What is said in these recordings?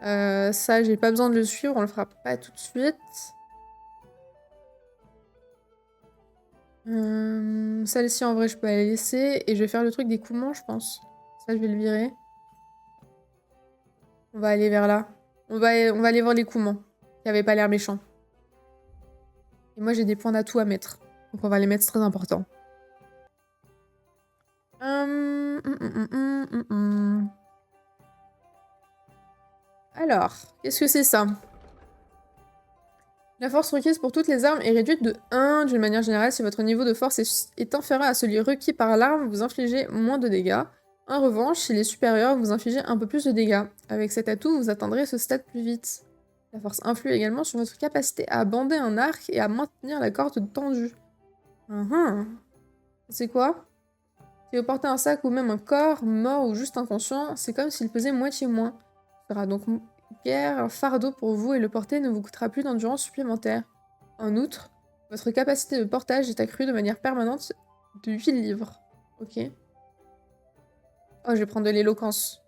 Ça, j'ai pas besoin de le suivre, on le fera pas tout de suite. Celle-ci, en vrai, je peux la laisser. Et je vais faire le truc des Coumans, je pense. Ça, je vais le virer. On va aller vers là. On va aller voir les Coumans, qui avaient pas l'air méchants. Et moi, j'ai des points d'atout à mettre. Donc on va les mettre, c'est très important. Alors, qu'est-ce que c'est ça? La force requise pour toutes les armes est réduite de 1. D'une manière générale, si votre niveau de force est inférieur à celui requis par l'arme, vous infligez moins de dégâts. En revanche, s'il est supérieur, vous infligez un peu plus de dégâts. Avec cet atout, vous atteindrez ce stade plus vite. La force influe également sur votre capacité à bander un arc et à maintenir la corde tendue. C'est quoi? Si vous portez un sac ou même un corps, mort ou juste inconscient, c'est comme s'il pesait moitié moins. Ce sera donc guère un fardeau pour vous et le porter ne vous coûtera plus d'endurance supplémentaire. En outre, votre capacité de portage est accrue de manière permanente de 8 livres. Ok. Oh, je vais prendre de l'éloquence.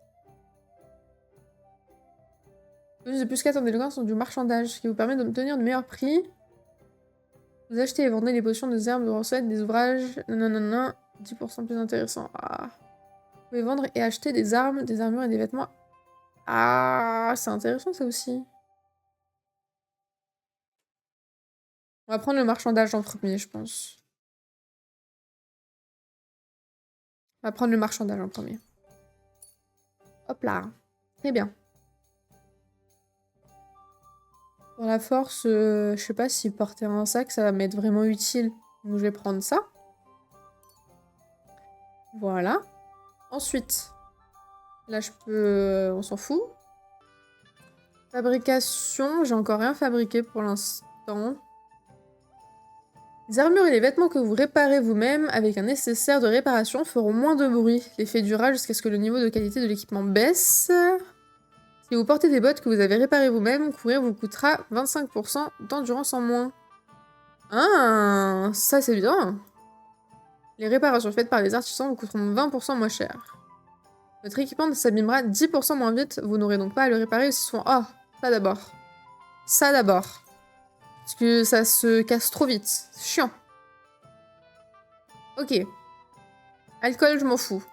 Plus de plus 4 en éloquence sont du marchandage, ce qui vous permet d'obtenir de meilleurs prix. Vous achetez et vendez les potions, des herbes, des recettes, des ouvrages. Non. 10% plus intéressant. Ah. Vous pouvez vendre et acheter des armes, des armures et des vêtements. Ah, c'est intéressant ça aussi. On va prendre le marchandage en premier, je pense. On va prendre le marchandage en premier. Hop là. Très bien. Pour la force, je sais pas si porter un sac, ça va m'être vraiment utile. Donc je vais prendre ça. Voilà. Ensuite, là je peux... on s'en fout. Fabrication, j'ai encore rien fabriqué pour l'instant. Les armures et les vêtements que vous réparez vous-même avec un nécessaire de réparation feront moins de bruit. L'effet durera jusqu'à ce que le niveau de qualité de l'équipement baisse. Si vous portez des bottes que vous avez réparées vous-même, courir vous coûtera 25% d'endurance en moins. Ah, ça c'est bien. Les réparations faites par les artisans vous coûteront 20% moins cher. Votre équipement s'abîmera 10% moins vite, vous n'aurez donc pas à le réparer aussi souvent. Oh, ça d'abord. Ça d'abord. Parce que ça se casse trop vite. C'est chiant. Ok. Alcool, je m'en fous.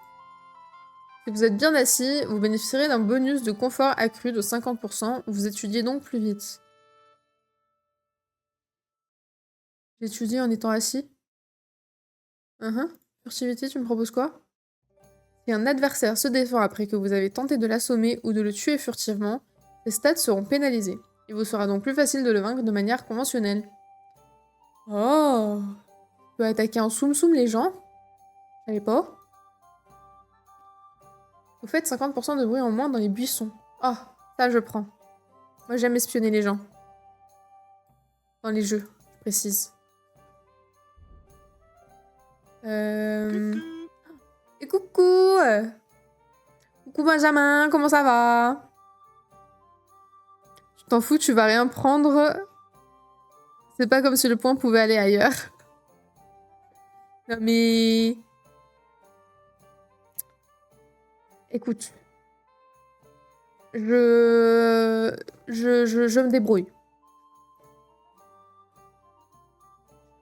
Si vous êtes bien assis, vous bénéficierez d'un bonus de confort accru de 50%. Vous étudiez donc plus vite. J'étudie en étant assis. Furtivité, tu me proposes quoi? Si un adversaire se défend après que vous avez tenté de l'assommer ou de le tuer furtivement, ses stats seront pénalisés. Il vous sera donc plus facile de le vaincre de manière conventionnelle. Oh! Tu peux attaquer en soum-soum les gens? Je savais pas. Vous faites 50% de bruit en moins dans les buissons. Oh, ça je prends. Moi j'aime espionner les gens. Dans les jeux, je précise. Et coucou! Coucou Benjamin, comment ça va? Tu t'en fous, tu vas rien prendre. C'est pas comme si le point pouvait aller ailleurs. Non mais... Écoute. Je me débrouille.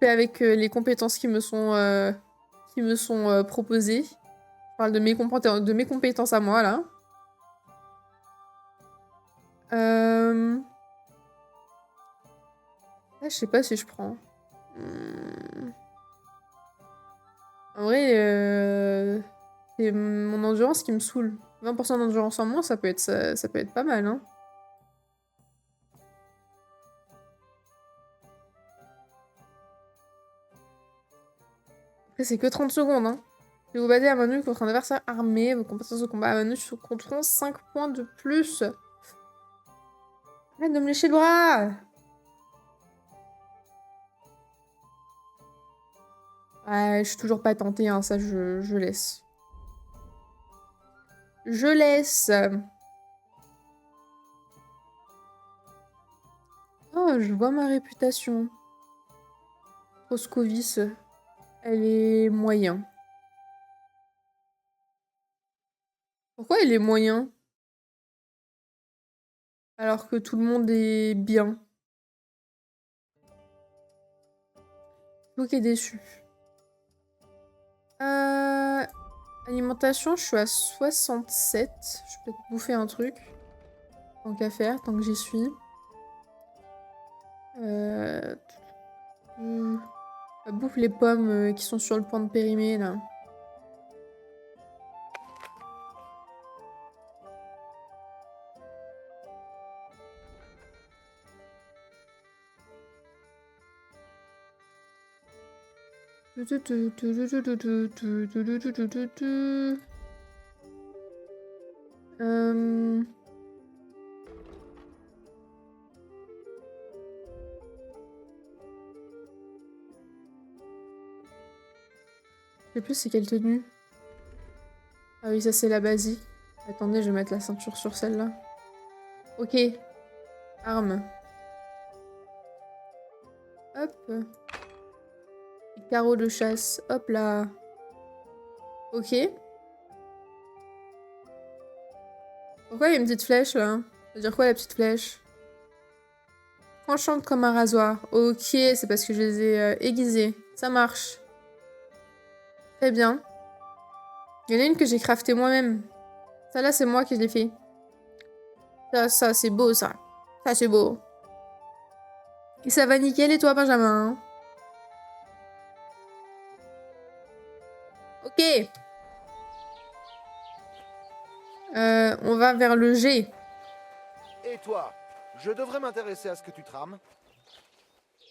Et avec les compétences qui me sont proposées. Je parle de mes compétences à moi, là. Ah, je sais pas si je prends. En vrai, c'est mon endurance qui me saoule. 20% d'endurance en moins, ça peut être pas mal, hein. Après, c'est que 30 secondes, hein. Si vous battez à main nue contre un adversaire armé, vos compétences de combat à main nue compteront 5 points de plus. Arrête de me lécher le bras! Ouais, je suis toujours pas tentée, hein, ça je laisse. Je laisse. Oh, je vois ma réputation. Roscovis, elle est moyen. Pourquoi elle est moyen? Alors que tout le monde est bien. Vous qui est déçu. Alimentation, je suis à 67. Je peux peut-être bouffer un truc. Tant qu'à faire, tant que j'y suis. Bouffe les pommes qui sont sur le point de périmer, là. Je sais plus c'est quelle tenue. Ah oui, ça c'est la basique. Attendez, je vais mettre la ceinture sur celle-là. Ok. Arme. Hop. Carreau de chasse. Hop là. Ok. Pourquoi il y a une petite flèche là? Ça veut dire quoi la petite flèche? Tranchante comme un rasoir. Ok, c'est parce que je les ai aiguisées. Ça marche. Très bien. Il y en a une que j'ai craftée moi-même. Ça là, c'est moi qui l'ai fait. Ça c'est beau ça. Ça c'est beau. Et ça va nickel et toi, Benjamin? Ok. On va vers le G. Et toi, je devrais m'intéresser à ce que tu trames?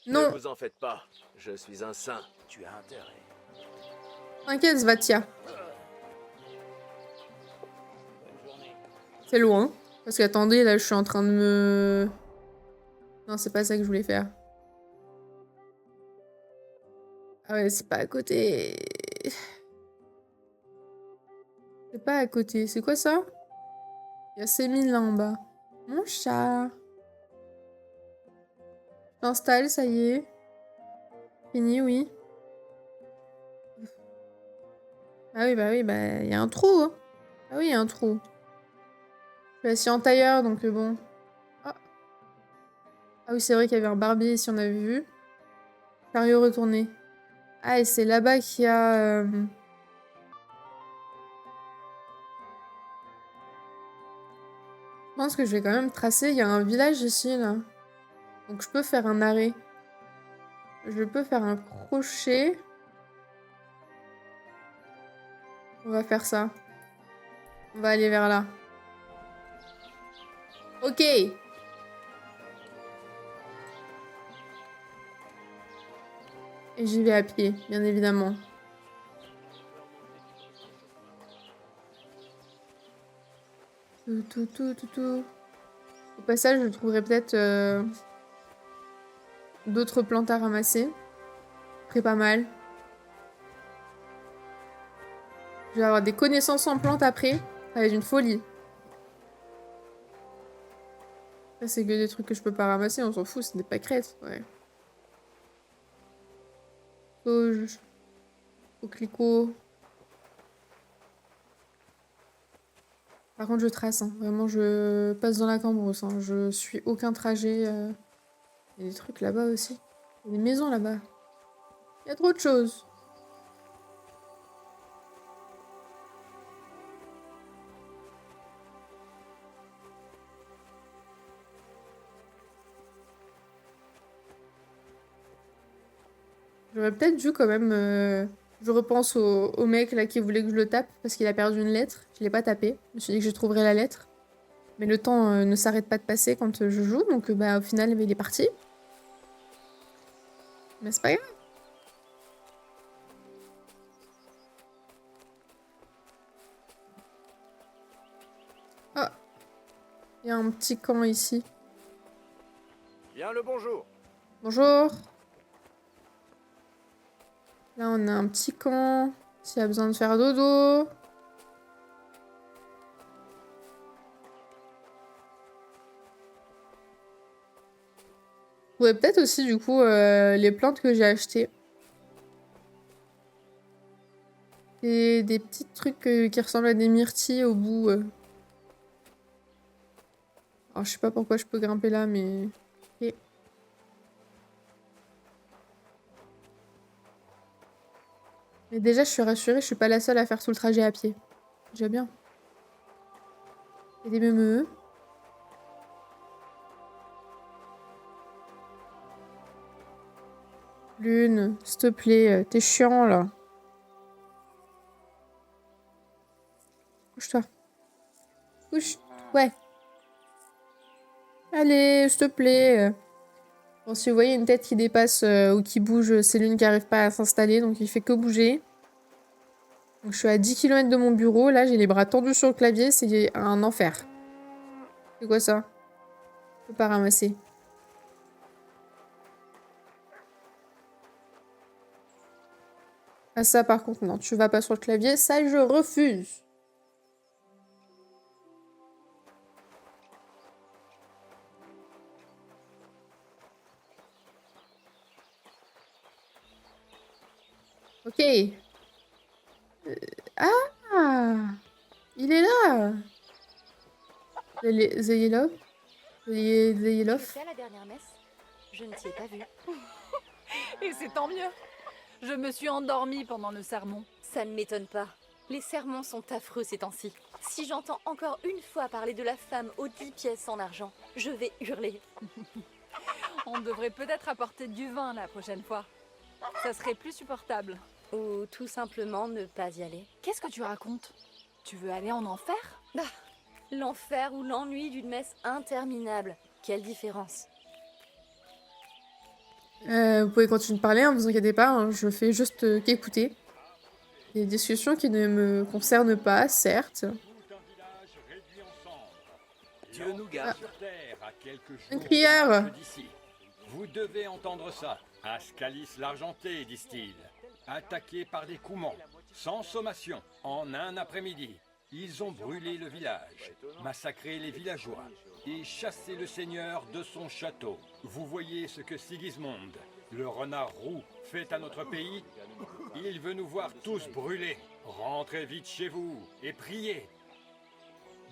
Ne Non. vous en faites pas, je suis un saint. Tu as intérêt. T'inquiète, Svatia. C'est loin. Parce qu'attendez, là, je suis en train de me... Non, c'est pas ça que je voulais faire. Ah ouais, c'est pas à côté. C'est pas à côté. C'est quoi ça? Il y a ces mines là en bas. Mon chat. J'installe, ça y est. Fini, oui. Ah oui, bah, il y a un trou, hein. Ah oui, il y a un trou. Je suis assis en tailleur, donc bon. Ah. Ah oui, c'est vrai qu'il y avait un barbier ici, on avait vu. Chariot retourné. Ah, et c'est là-bas qu'il y a... Je pense que je vais quand même tracer. Il y a un village ici, là. Donc je peux faire un arrêt. Je peux faire un crochet. On va faire ça. On va aller vers là. Ok. Et j'y vais à pied, bien évidemment. Tout. Au passage, je trouverai peut-être d'autres plantes à ramasser. Très pas mal. Je vais avoir des connaissances en plantes après. Ça va être une folie. Ça, c'est que des trucs que je peux pas ramasser, on s'en fout, c'est des pâquerettes. Ouais. Sauge. Coquelicot. Par contre, je trace, hein. Vraiment, je passe dans la cambrousse, hein. Je suis aucun trajet. Il y a des trucs là-bas aussi. Il y a des maisons là-bas. Il y a trop de choses. J'aurais peut-être dû quand même... Je repense au mec là qui voulait que je le tape parce qu'il a perdu une lettre. Je l'ai pas tapé. Je me suis dit que je trouverais la lettre. Mais le temps ne s'arrête pas de passer quand je joue. Donc bah, au final, il est parti. Mais c'est pas grave. Ah, il y a un petit camp ici. Bien le bonjour. Bonjour. Là, on a un petit camp. S'il y a besoin de faire dodo. Ouais, peut-être aussi, du coup, les plantes que j'ai achetées. Et des petits trucs qui ressemblent à des myrtilles au bout. Alors, Alors, je sais pas pourquoi je peux grimper là, mais... Ok. Mais déjà, je suis rassurée, je suis pas la seule à faire tout le trajet à pied. Déjà bien. Il y a des meumeux. Lune, s'il te plaît, t'es chiant là. Couche-toi. Couche. Ouais. Allez, s'il te plaît. Bon, si vous voyez une tête qui dépasse ou qui bouge, c'est Lune qui arrive pas à s'installer, donc il fait que bouger. Donc je suis à 10 km de mon bureau, là j'ai les bras tendus sur le clavier, c'est un enfer. C'est quoi ça? Je peux pas ramasser. Ah ça par contre non, tu vas pas sur le clavier, ça je refuse. Ok. Ah, il est là. The Yellow. The Yellow. C'était à la dernière messe. Je ne t'y ai pas vu. Et c'est tant mieux. Je me suis endormie pendant le sermon. Ça ne m'étonne pas. Les sermons sont affreux ces temps-ci. Si j'entends encore une fois parler de la femme aux 10 pièces en argent, je vais hurler. On devrait peut-être apporter du vin la prochaine fois. Ça serait plus supportable. Ou tout simplement ne pas y aller. Qu'est-ce que tu racontes? Tu veux aller en enfer? L'enfer ou l'ennui d'une messe interminable. Quelle différence. Vous pouvez continuer de parler, hein, vous inquiétez pas, hein, je fais juste qu'écouter. Il y a des discussions qui ne me concernent pas, certes. Dieu nous garde. Un crieur. Vous devez entendre ça. Ascalis l'Argenté, disent-ils. Attaqués par des Coumans, sans sommation, en un après-midi. Ils ont brûlé le village, massacré les villageois et chassé le seigneur de son château. Vous voyez ce que Sigismond, le renard roux, fait à notre pays? Il veut nous voir tous brûlés. Rentrez vite chez vous et priez.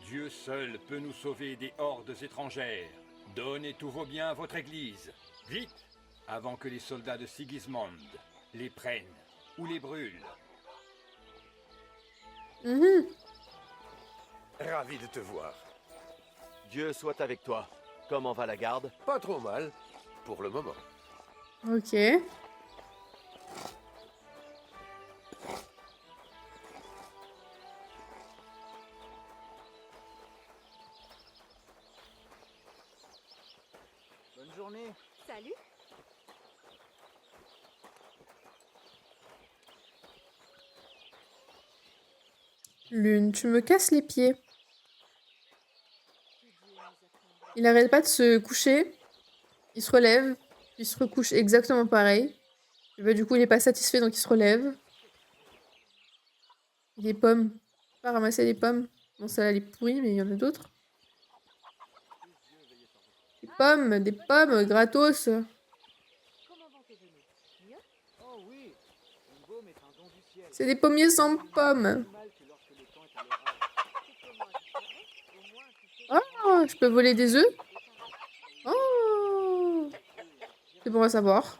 Dieu seul peut nous sauver des hordes étrangères. Donnez tous vos biens à votre église. Vite, avant que les soldats de Sigismond les prennent ou les brûlent. Ravi de te voir. Dieu soit avec toi. Comment va la garde? Pas trop mal, pour le moment. Ok. Bonne journée. Salut. Lune, tu me casses les pieds. Il arrête pas de se coucher. Il se relève. Il se recouche exactement pareil. Et bah, du coup, il est pas satisfait, donc il se relève. Des pommes. Pas ramasser des pommes. Bon, celle-là, elle est pourrie, mais il y en a d'autres. Des pommes, gratos. Oh oui, une baume est un don du ciel. C'est des pommiers sans pommes. Oh, je peux voler des œufs? Oh, c'est bon à savoir.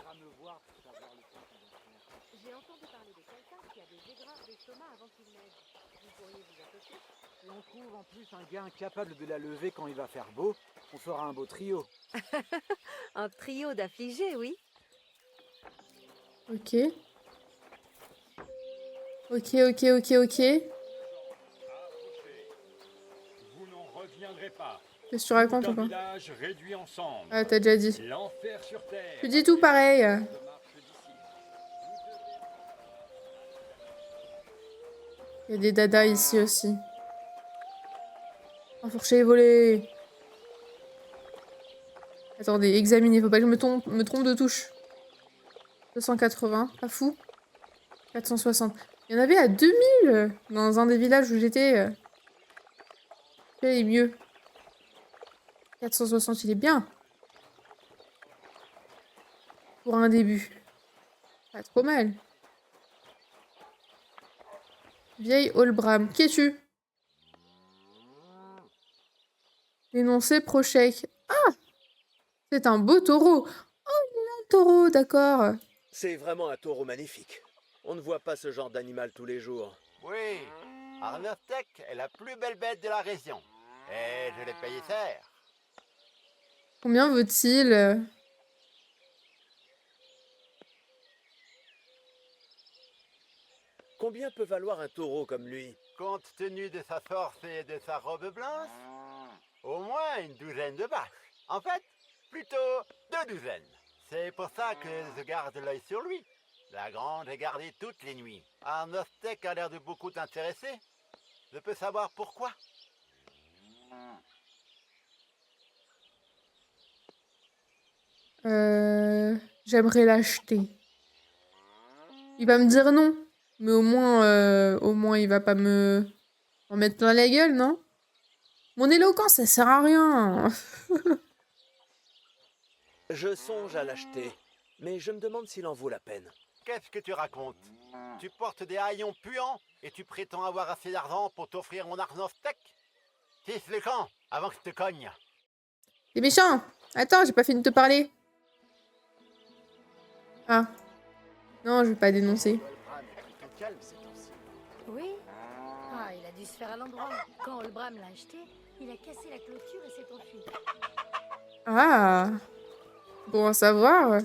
J'ai entendu parler de quelqu'un qui a des aigreurs d'estomac avant qu'il neige. Vous pourriez vous associer? Si on trouve en plus un gars incapable de la lever quand il va faire beau, on fera un beau trio. Un trio d'affligés, oui. Ok. Ok. Vous n'en reviendrez pas. Qu'est-ce que tu racontes Un ou pas? village réduit en cendres. Ah, t'as déjà dit. L'enfer sur terre. Tu dis tout pareil. Il y a des dadas ici aussi. Enfourché et volé. Attendez, examiner. Faut pas que je me trompe de touche. 280, pas fou. 460. Il y en avait à 2000 dans un des villages où j'étais. Celui-là est mieux. 460, il est bien. Pour un début. Pas trop mal. Vieille Olbram. Qui es-tu? Dénoncer Prochek. Ah! C'est un beau taureau. Oh, il a un taureau, d'accord. C'est vraiment un taureau magnifique. On ne voit pas ce genre d'animal tous les jours. Oui, Arnostek est la plus belle bête de la région. Et je l'ai payé cher. Combien vaut-il? Combien peut valoir un taureau comme lui? Compte tenu de sa force et de sa robe blanche, au moins une douzaine de vaches. En fait, plutôt 2 douzaines. C'est pour ça que je garde l'œil sur lui. La grange est gardée toutes les nuits. Arnostek a l'air de beaucoup t'intéresser. Je peux savoir pourquoi? J'aimerais l'acheter. Il va me dire non. Mais au moins il va pas me en mettre plein la gueule, non? Mon éloquence, ça sert à rien. Je songe à l'acheter, mais je me demande s'il en vaut la peine. Qu'est-ce que tu racontes? Tu portes des haillons puants et tu prétends avoir assez d'argent pour t'offrir mon Arnostek? Tisse le camp avant que je te cogne. T'es méchant. Attends, j'ai pas fini de te parler. Ah. Non, je vais pas dénoncer. Oui. Ah, il a dû se faire à l'endroit. Quand Olbram l'a acheté, il a cassé la clôture et s'est enfui. Ah. Bon à savoir.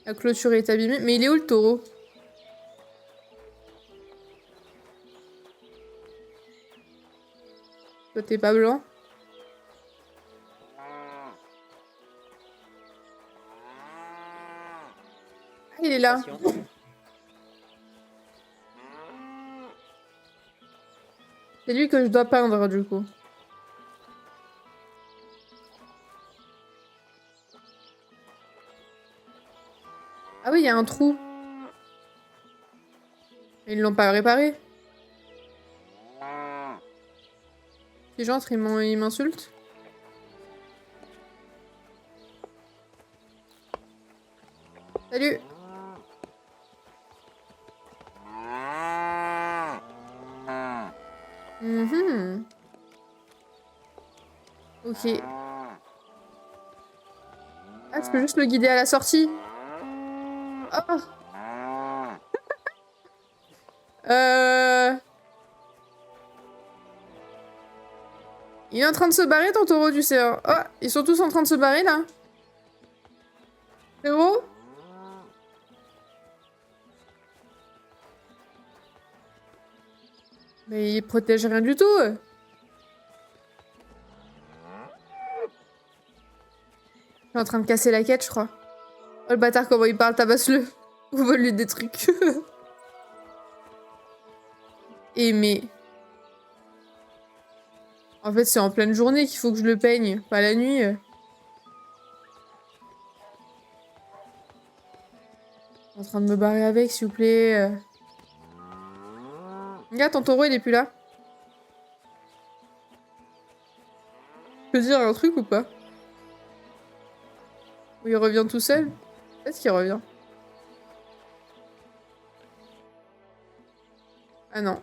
La clôture est abîmée. Mais il est où le taureau? Toi, t'es pas blanc? Ah, il est là. C'est lui que je dois peindre, du coup. Ah oui, il y a un trou. Ils l'ont pas réparé. Si j'entre, ils m'insultent. Salut. Mhm. Ok. Ah, je peux juste le guider à la sortie. Oh. Il est en train de se barrer, ton taureau, tu sais. Hein. Oh, ils sont tous en train de se barrer, là. Frérot? Mais il protège rien du tout. Je suis en train de casser la quête, je crois. Oh, le bâtard, comment il parle, tabasse-le. Ou vole-lui des trucs. Et mais... En fait, c'est en pleine journée qu'il faut que je le peigne, pas la nuit. Je suis en train de me barrer avec, s'il vous plaît. Regarde, ton taureau, il est plus là. Je peux dire un truc ou pas? Ou il revient tout seul? Peut-être qu'il revient. Ah non.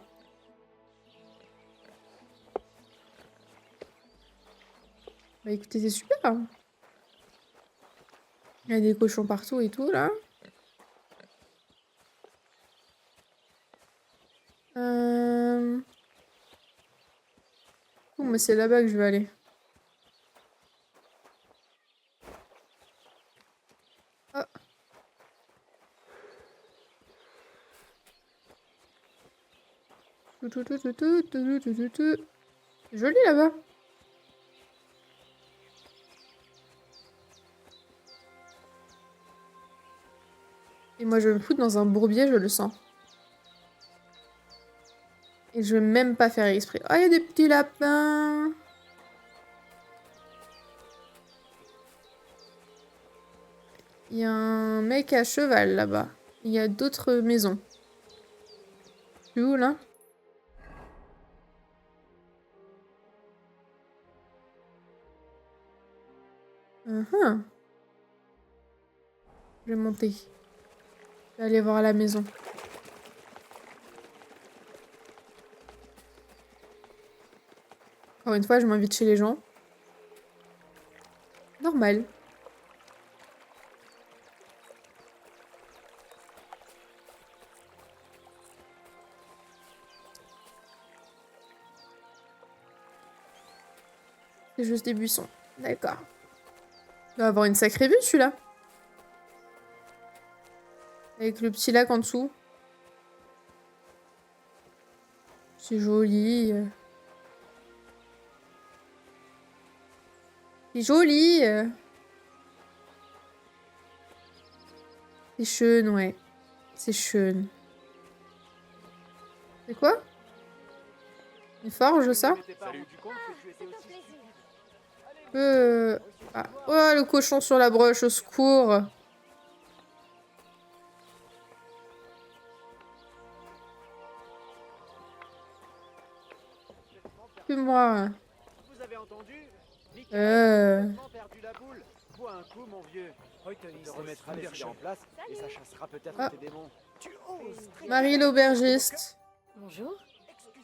Bah écoutez, c'est super. Hein. Il y a des cochons partout et tout, là. Oh, mais c'est là-bas que je vais aller. Oh. C'est joli là-bas. Et moi, je vais me foutre dans un bourbier, je le sens. Et je vais même pas faire exprès. Oh, il y a des petits lapins. Il y a un mec à cheval là-bas. Il y a d'autres maisons. Tu es où là? Je vais monter. Je vais aller voir la maison. Encore une fois, je m'invite chez les gens. Normal. C'est juste des buissons. D'accord. Il va avoir une sacrée vue, celui-là. Avec le petit lac en dessous. C'est joli. C'est joli. C'est schön, ouais. C'est schön. C'est quoi? Une forge, ça? Ah. Oh, le cochon sur la broche, au secours. Moi. Vous avez entendu? Euh. Perdu la boule. Bois un coup, mon vieux. Il te remettra les filets en place et ça chassera peut-être Ah. tes démons. Tu oses. Marie l'aubergiste. Bonjour.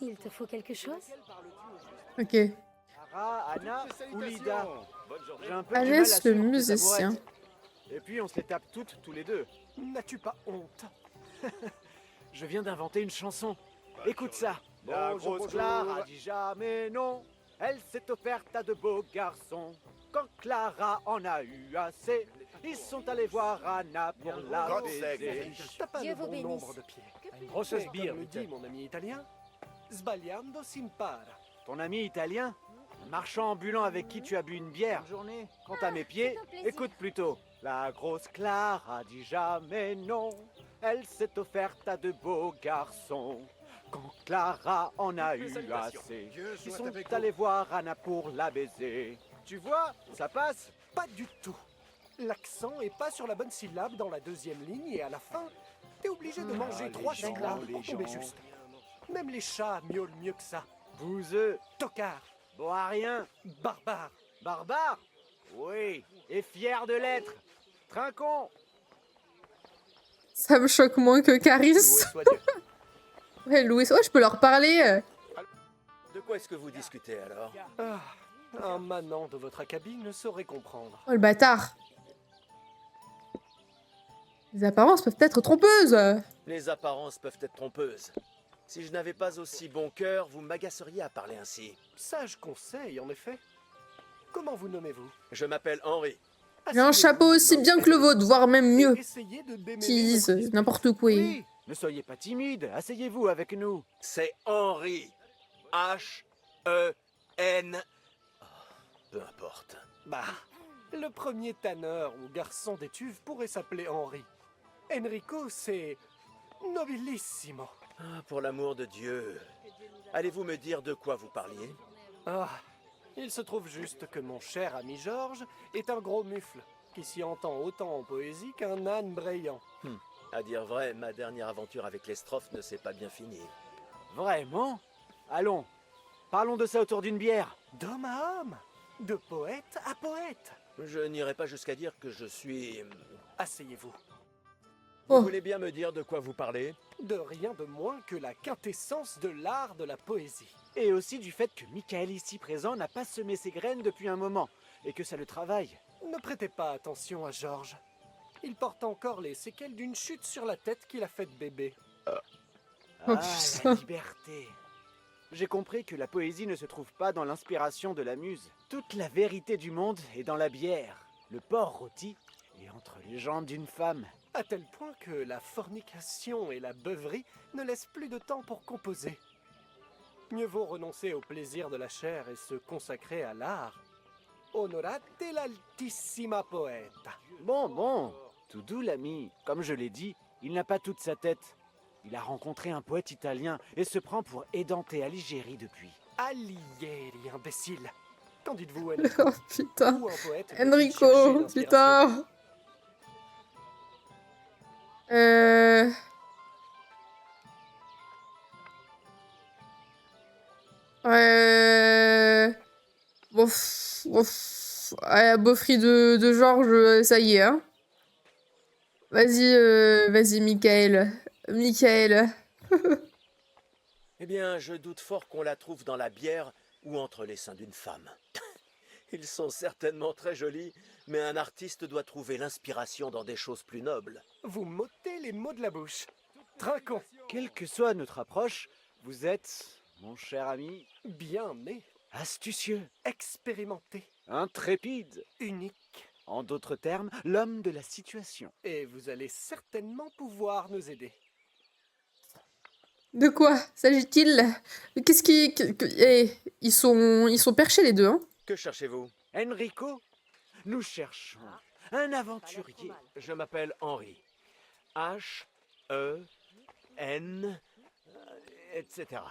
Il te faut quelque chose? Ok. Ara, Anna ou Lida. J'ai un peu du mal à Alès le suivre tes musicien. tabourettes. Et puis on se les tape toutes, tous les deux. N'as-tu pas honte? Je viens d'inventer une chanson. Écoute ça. La grosse Clara dit jamais non. Elle s'est offerte à de beaux garçons. Quand Clara en a eu assez, ils sont allés voir Anna pour la baiser. T'as pas Dieu le vous bon bénisse. nombre de pieds. Que Grosse puis-je sbire, me dit mon ami italien. Sbagliando s'impara. Ton ami italien? Un marchand ambulant avec qui tu as bu une bière. Quant à mes pieds, c'est un plaisir. écoute plutôt. La grosse Clara dit jamais non. Elle s'est offerte à de beaux garçons. Quand Clara en a eu assez, ils sont allés voir Anna pour la baiser. Tu vois, ça passe? Pas du tout. L'accent est pas sur la bonne syllabe dans la deuxième ligne et à la fin, t'es obligé de manger 3 gens, syllabes les pour tomber gens. juste. Même les chats miaulent mieux que ça. Bouseux, Tocard, bon à rien, barbare. barbare? Oui, et fier de l'être. Trinquons. Ça me choque moins que Caris. Loué soit Dieu. Ouais, Louis. Ouais, je peux leur parler. De quoi est-ce que vous discutez alors? Ah, un manant de votre acabit ne saurait comprendre. Oh, le bâtard. Les apparences peuvent être trompeuses. Les apparences peuvent être trompeuses. Si je n'avais pas aussi bon cœur, vous m'agaceriez à parler ainsi. Sage conseil, en effet. Comment vous nommez-vous? Je m'appelle Henri. J'ai un chapeau aussi bien que le vôtre, voire même mieux. Essayez de démêler Qui disent votre discours. n'importe quoi. Oui, ne soyez pas timide, asseyez-vous avec nous. C'est Henri. H-E-N. Oh, peu importe. Bah, le premier tanneur ou garçon d'étuve pourrait s'appeler Henri. Enrico, c'est nobilissimo. Ah, pour l'amour de Dieu. Allez-vous me dire de quoi vous parliez? Ah, il se trouve juste que mon cher ami Georges est un gros mufle, qui s'y entend autant en poésie qu'un âne brayant. À dire vrai, ma dernière aventure avec les strophes ne s'est pas bien finie. Vraiment? Allons, parlons de ça autour d'une bière. D'homme à homme, de poète à poète. Je n'irai pas jusqu'à dire que je suis... Asseyez-vous. Vous Oh. voulez bien me dire de quoi vous parlez? De rien de moins que la quintessence de l'art de la poésie. Et aussi du fait que Michael ici présent n'a pas semé ses graines depuis un moment, et que ça le travaille. Ne prêtez pas attention à Georges. Il porte encore les séquelles d'une chute sur la tête qu'il a faite bébé. Oh, Ah, putain. la liberté. J'ai compris que la poésie ne se trouve pas dans l'inspiration de la muse. Toute la vérité du monde est dans la bière, le porc rôti et entre les jambes d'une femme. À tel point que la fornication et la beuverie ne laissent plus de temps pour composer. Mieux vaut renoncer au plaisir de la chair et se consacrer à l'art. Honorate l'altissima poeta. Bon, tout doux l'ami. Comme je l'ai dit, il n'a pas toute sa tête. Il a rencontré un poète italien et se prend pour Edante Alighieri depuis. Alighieri, imbécile. Qu'en dites-vous, Enrico? Oh putain. Ou un poète peut-il chercher Enrico, l'inspiration? putain. Bof, bof. Ouais, beaufry de Georges, ça y est, hein. Vas-y, vas-y, Michael. Michael. Eh bien, je doute fort qu'on la trouve dans la bière ou entre les seins d'une femme. Ils sont certainement très jolis, mais un artiste doit trouver l'inspiration dans des choses plus nobles. Vous m'ôtez les mots de la bouche. Trinquons. Quelle que soit notre approche, vous êtes, mon cher ami, Bien né, astucieux, expérimenté, intrépide. unique. En d'autres termes, l'homme de la situation. Et vous allez certainement pouvoir nous aider. De quoi s'agit-il? Qu'est-ce qui... ils sont perchés les deux, hein? Que cherchez-vous? Enrico, nous cherchons un aventurier. Je m'appelle Henri. H-E-N... etc.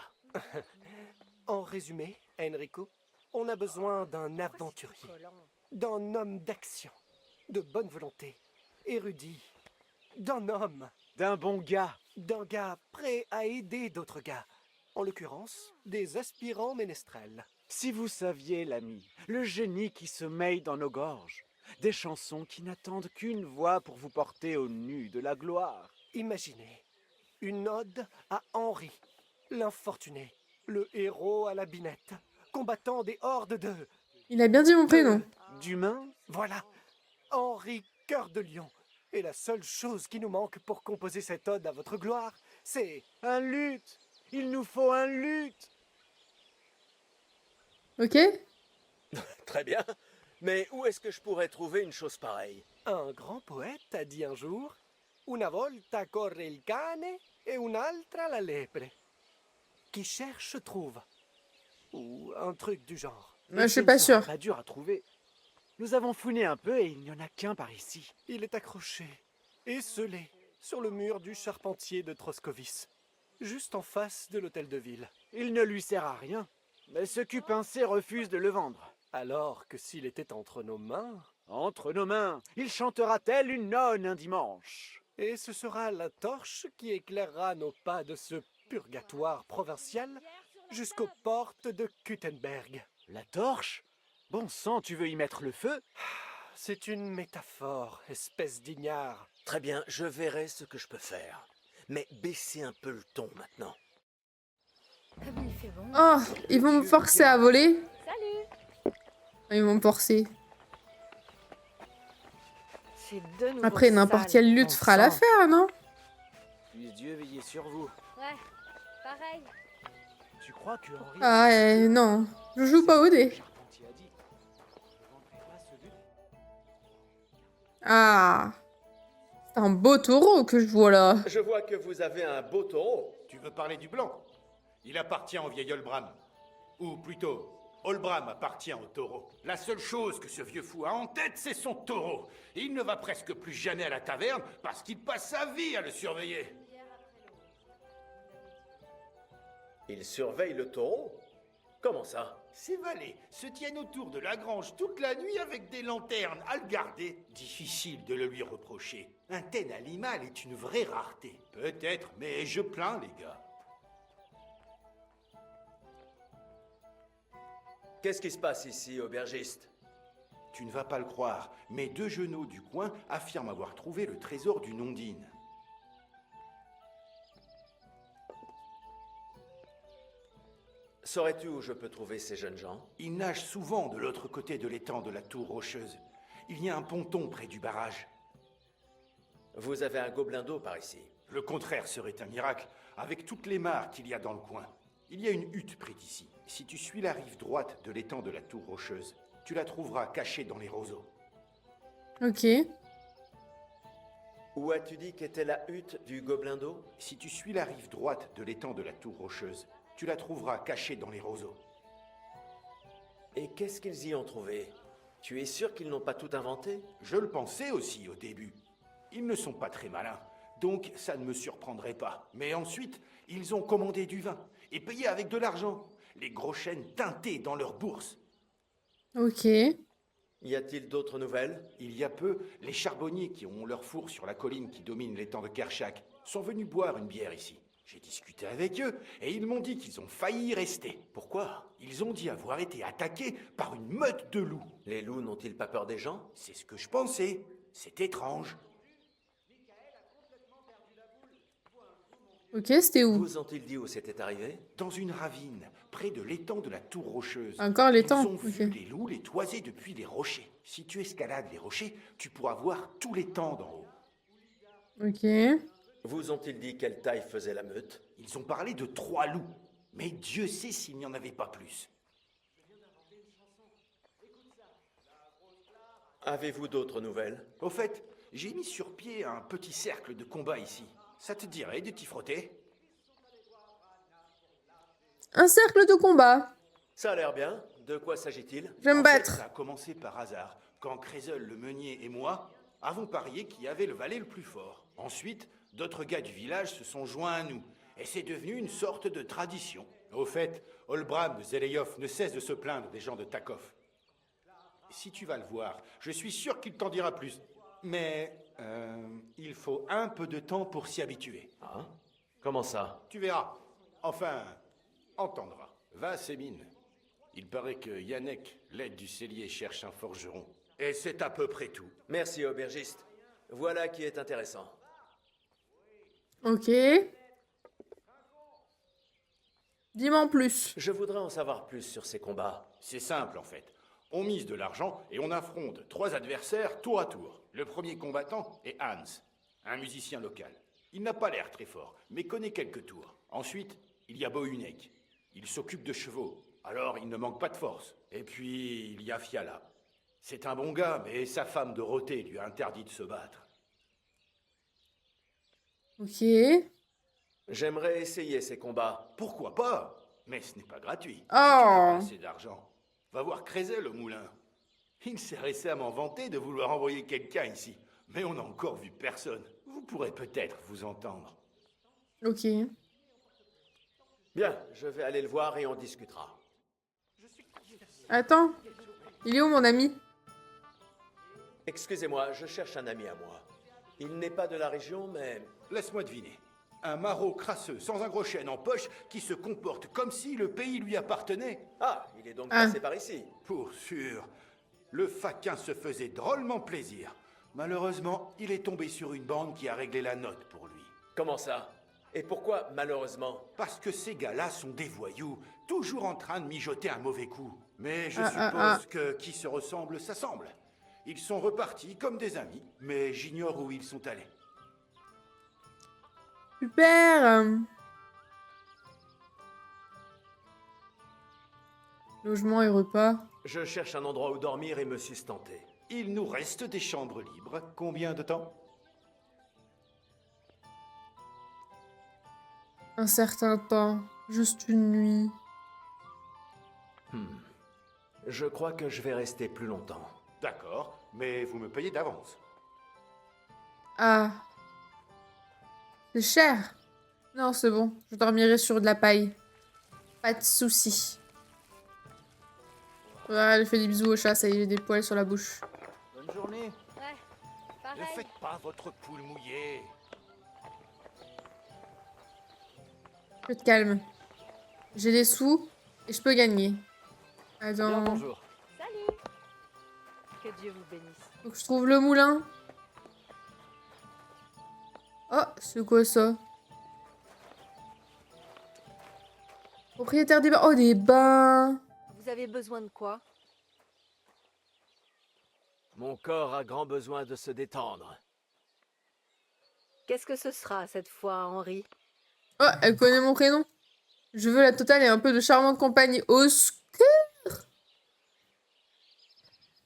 En résumé, Enrico, on a besoin d'un aventurier, d'un homme d'action, de bonne volonté, érudit, d'un homme, D'un bon gars. d'un gars prêt à aider d'autres gars, en l'occurrence des aspirants ménestrels. Si vous saviez, l'ami, le génie qui sommeille dans nos gorges, des chansons qui n'attendent qu'une voix pour vous porter au nu de la gloire. Imaginez une ode à Henri, l'infortuné, le héros à la binette, combattant des hordes de... Il a bien dit mon prénom. D'humains. Voilà, Henri Cœur de Lion. Et la seule chose qui nous manque pour composer cette ode à votre gloire, c'est... Un luth. Il nous faut un luth. Ok? Très bien. Mais où est-ce que je pourrais trouver une chose pareille? Un grand poète a dit un jour: Una volta corre il cane e un'altra la lepre. Qui cherche trouve. Ou un truc du genre. Je suis pas sûre. Pas dur à trouver. Nous avons fouiné un peu et il n'y en a qu'un par ici. Il est accroché et scellé sur le mur du charpentier de Troscovis, juste en face de l'hôtel de ville. Il ne lui sert à rien. Mais ce cul pincé refuse de le vendre. Alors que s'il était entre nos mains... Entre nos mains, il chantera tel une nonne un dimanche. Et ce sera la torche qui éclairera nos pas de ce purgatoire provincial jusqu'aux portes de Kuttenberg. La torche? Bon sang, tu veux y mettre le feu? C'est une métaphore, espèce d'ignare. Très bien, je verrai ce que je peux faire. Mais baissez un peu le ton maintenant. Comme il fait bon. Oh, ils vont me forcer à voler. Salut! Ils vont me forcer. C'est de nouveau Après, n'importe sale. quelle lutte fera l'affaire, non? Puisse Dieu veiller sur vous. Ouais, pareil. Tu crois que Henri... Ah, non. Je joue pas au dé. Charpentier a dit. Je vendrai pas ce luth. Ah. C'est un beau taureau que je vois là. Je vois que vous avez un beau taureau. Tu veux parler du blanc? Il appartient au vieil Olbram. Ou plutôt, Olbram appartient au taureau. La seule chose que ce vieux fou a en tête, c'est son taureau. Il ne va presque plus jamais à la taverne parce qu'il passe sa vie à le surveiller. Il surveille le taureau? Comment ça? Ses valets se tiennent autour de la grange toute la nuit avec des lanternes à le garder. Difficile de le lui reprocher. Un tel animal est une vraie rareté. Peut-être, mais je plains les gars. Qu'est-ce qui se passe ici, aubergiste? Tu ne vas pas le croire, mais deux genoux du coin affirment avoir trouvé le trésor d'une ondine. Saurais-tu où je peux trouver ces jeunes gens? Ils nagent souvent de l'autre côté de l'étang de la tour rocheuse. Il y a un ponton près du barrage. Vous avez un gobelin d'eau par ici? Le contraire serait un miracle, avec toutes les mares qu'il y a dans le coin. Il y a une hutte près d'ici. Si tu suis la rive droite de l'étang de la tour rocheuse, tu la trouveras cachée dans les roseaux. Ok. Où as-tu dit qu'était la hutte du gobelin d'eau? Si tu suis la rive droite de l'étang de la tour rocheuse, tu la trouveras cachée dans les roseaux. Et qu'est-ce qu'ils y ont trouvé? Tu es sûr qu'ils n'ont pas tout inventé? Je le pensais aussi au début. Ils ne sont pas très malins, donc ça ne me surprendrait pas. Mais ensuite, ils ont commandé du vin et payé avec de l'argent. Les gros chênes teintés dans leur bourse. Ok. Y a-t-il d'autres nouvelles? Il y a peu, les charbonniers qui ont leur four sur la colline qui domine l'étang de Kershak sont venus boire une bière ici. J'ai discuté avec eux et ils m'ont dit qu'ils ont failli y rester. Pourquoi? Ils ont dit avoir été attaqués par une meute de loups. Les loups n'ont-ils pas peur des gens? C'est ce que je pensais. C'est étrange. Ok, c'était où? Vous ont-ils dit où c'était arrivé? Dans une ravine, près de l'étang de la tour rocheuse. Encore l'étang, Ils ont vu ok. les loups les toiser depuis les rochers. Si tu escalades les rochers, tu pourras voir tout l'étang d'en haut. Ok. Vous ont-ils dit quelle taille faisait la meute? Ils ont parlé de 3 loups, mais Dieu sait s'il n'y en avait pas plus. Avez-vous d'autres nouvelles? Au fait, j'ai mis sur pied un petit cercle de combat ici. Ça te dirait de t'y frotter? Un cercle de combat. Ça a l'air bien. De quoi s'agit-il? Je vais me En fait, battre. ça a commencé par hasard, quand Crézel le meunier et moi avons parié qui avait le valet le plus fort. Ensuite, d'autres gars du village se sont joints à nous, et c'est devenu une sorte de tradition. Au fait, Olbram de Zeleyov ne cesse de se plaindre des gens de Takov. Si tu vas le voir, je suis sûr qu'il t'en dira plus. Mais il faut un peu de temps pour s'y habituer. Ah? Comment ça? Tu verras. Enfin, entendras. Va, Sémine. Il paraît que Yannick, l'aide du cellier, cherche un forgeron. Et c'est à peu près tout. Merci, aubergiste. Voilà qui est intéressant. Ok. Dis-moi en plus. Je voudrais en savoir plus sur ces combats. C'est simple, en fait. On mise de l'argent et on affronte 3 adversaires tour à tour. Le premier combattant est Hans, un musicien local. Il n'a pas l'air très fort, mais connaît quelques tours. Ensuite, il y a Bohunek. Il s'occupe de chevaux, alors il ne manque pas de force. Et puis, il y a Fiala. C'est un bon gars, mais sa femme Dorothée lui a interdit de se battre. Ok. J'aimerais essayer ces combats. Pourquoi pas? Mais ce n'est pas gratuit. Si tu Oh. n'as pas assez d'argent, va voir Crézel au moulin. Il s'est récemment vanté de vouloir envoyer quelqu'un ici. Mais on n'a encore vu personne. Vous pourrez peut-être vous entendre. Ok. Bien, je vais aller le voir et on discutera. Attends. Il est où mon ami? Excusez-moi, je cherche un ami à moi. Il n'est pas de la région, mais... Laisse-moi deviner. Un maraud crasseux, sans un gros chêne en poche, qui se comporte comme si le pays lui appartenait. Ah, il est donc Ah. passé par ici. Pour sûr. Le faquin se faisait drôlement plaisir. Malheureusement, il est tombé sur une bande qui a réglé la note pour lui. Comment ça? Et pourquoi, malheureusement? Parce que ces gars-là sont des voyous, toujours en train de mijoter un mauvais coup. Mais je Ah. suppose que qui se ressemble s'assemble. Ils sont repartis comme des amis, mais j'ignore où ils sont allés. Super. Logement et repas. Je cherche un endroit où dormir et me sustenter. Il nous reste des chambres libres. Combien de temps? Un certain temps. Juste une nuit. Je crois que je vais rester plus longtemps. D'accord, mais vous me payez d'avance. Ah. C'est cher. Non, c'est bon. Je dormirai sur de la paille. Pas de soucis. Voilà, elle fait des bisous au chat, ça y est, j'ai des poils sur la bouche. Bonne journée. Ouais, Ne pareil. faites pas votre poule mouillée. Je te calme. J'ai des sous et je peux gagner. Attends. bonjour. Salut. Que Dieu vous bénisse. Faut que je trouve le moulin. Oh, c'est quoi ça? Propriétaire des bains. Oh, des bains. Vous avez besoin de quoi? Mon corps a grand besoin de se détendre. Qu'est-ce que ce sera cette fois, Henri? Oh, elle connaît mon prénom. Je veux la totale et un peu de charmante compagnie. Au secours!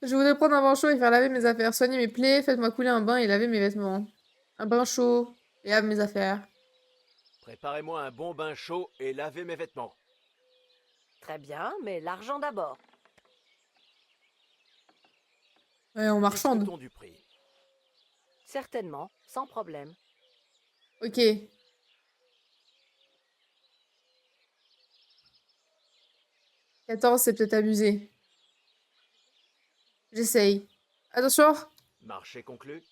Je voudrais prendre un bain chaud et faire laver mes affaires. Soigner mes plaies, faites-moi couler un bain et laver mes vêtements. Un bain chaud et lave mes affaires. Préparez-moi un bon bain chaud et lavez mes vêtements. Très bien, mais l'argent d'abord. Ouais, on marchande. Discutons du prix. Certainement, sans problème. Ok. 14, c'est peut-être abusé. J'essaye. Attention! Marché conclu.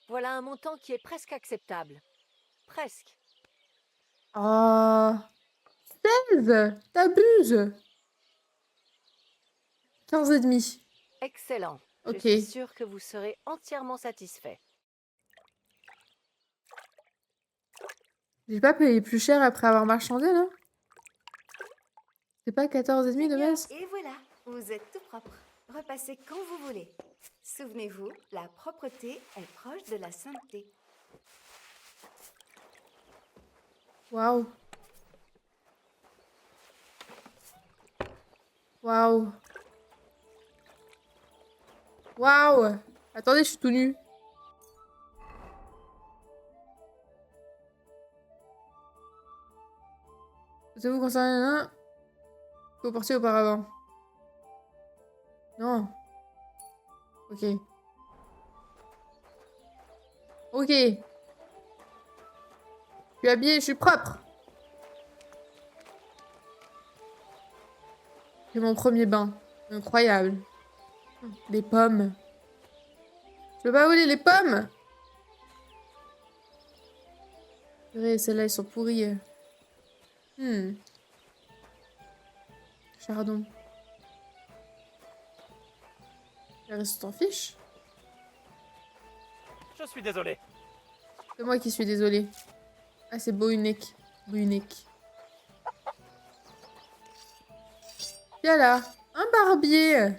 Voilà un montant qui est presque acceptable. Presque. Oh! 16! T'abuses! 15 et demi. Excellent. Ok. Je suis sûre que vous serez entièrement satisfait. J'ai pas payé plus cher après avoir marchandé, là? C'est pas 14,5 de base? Et voilà, vous êtes tout propre. Repassez quand vous voulez. Souvenez-vous, la propreté est proche de la sainteté. Waouh. Waouh. Waouh. Attendez, je suis tout nu. Vous concernant un que vous portiez auparavant? Non. Ok. Ok. Je suis habillée, je suis propre. C'est mon premier bain. Incroyable. Des pommes. Je peux pas voler les pommes. Purée, celles-là, elles sont pourries. Chardon. Le reste t'en fiche. Je suis désolé. C'est moi qui suis désolée. Ah, c'est Bohunek. Bohunek. Viens là. Un barbier.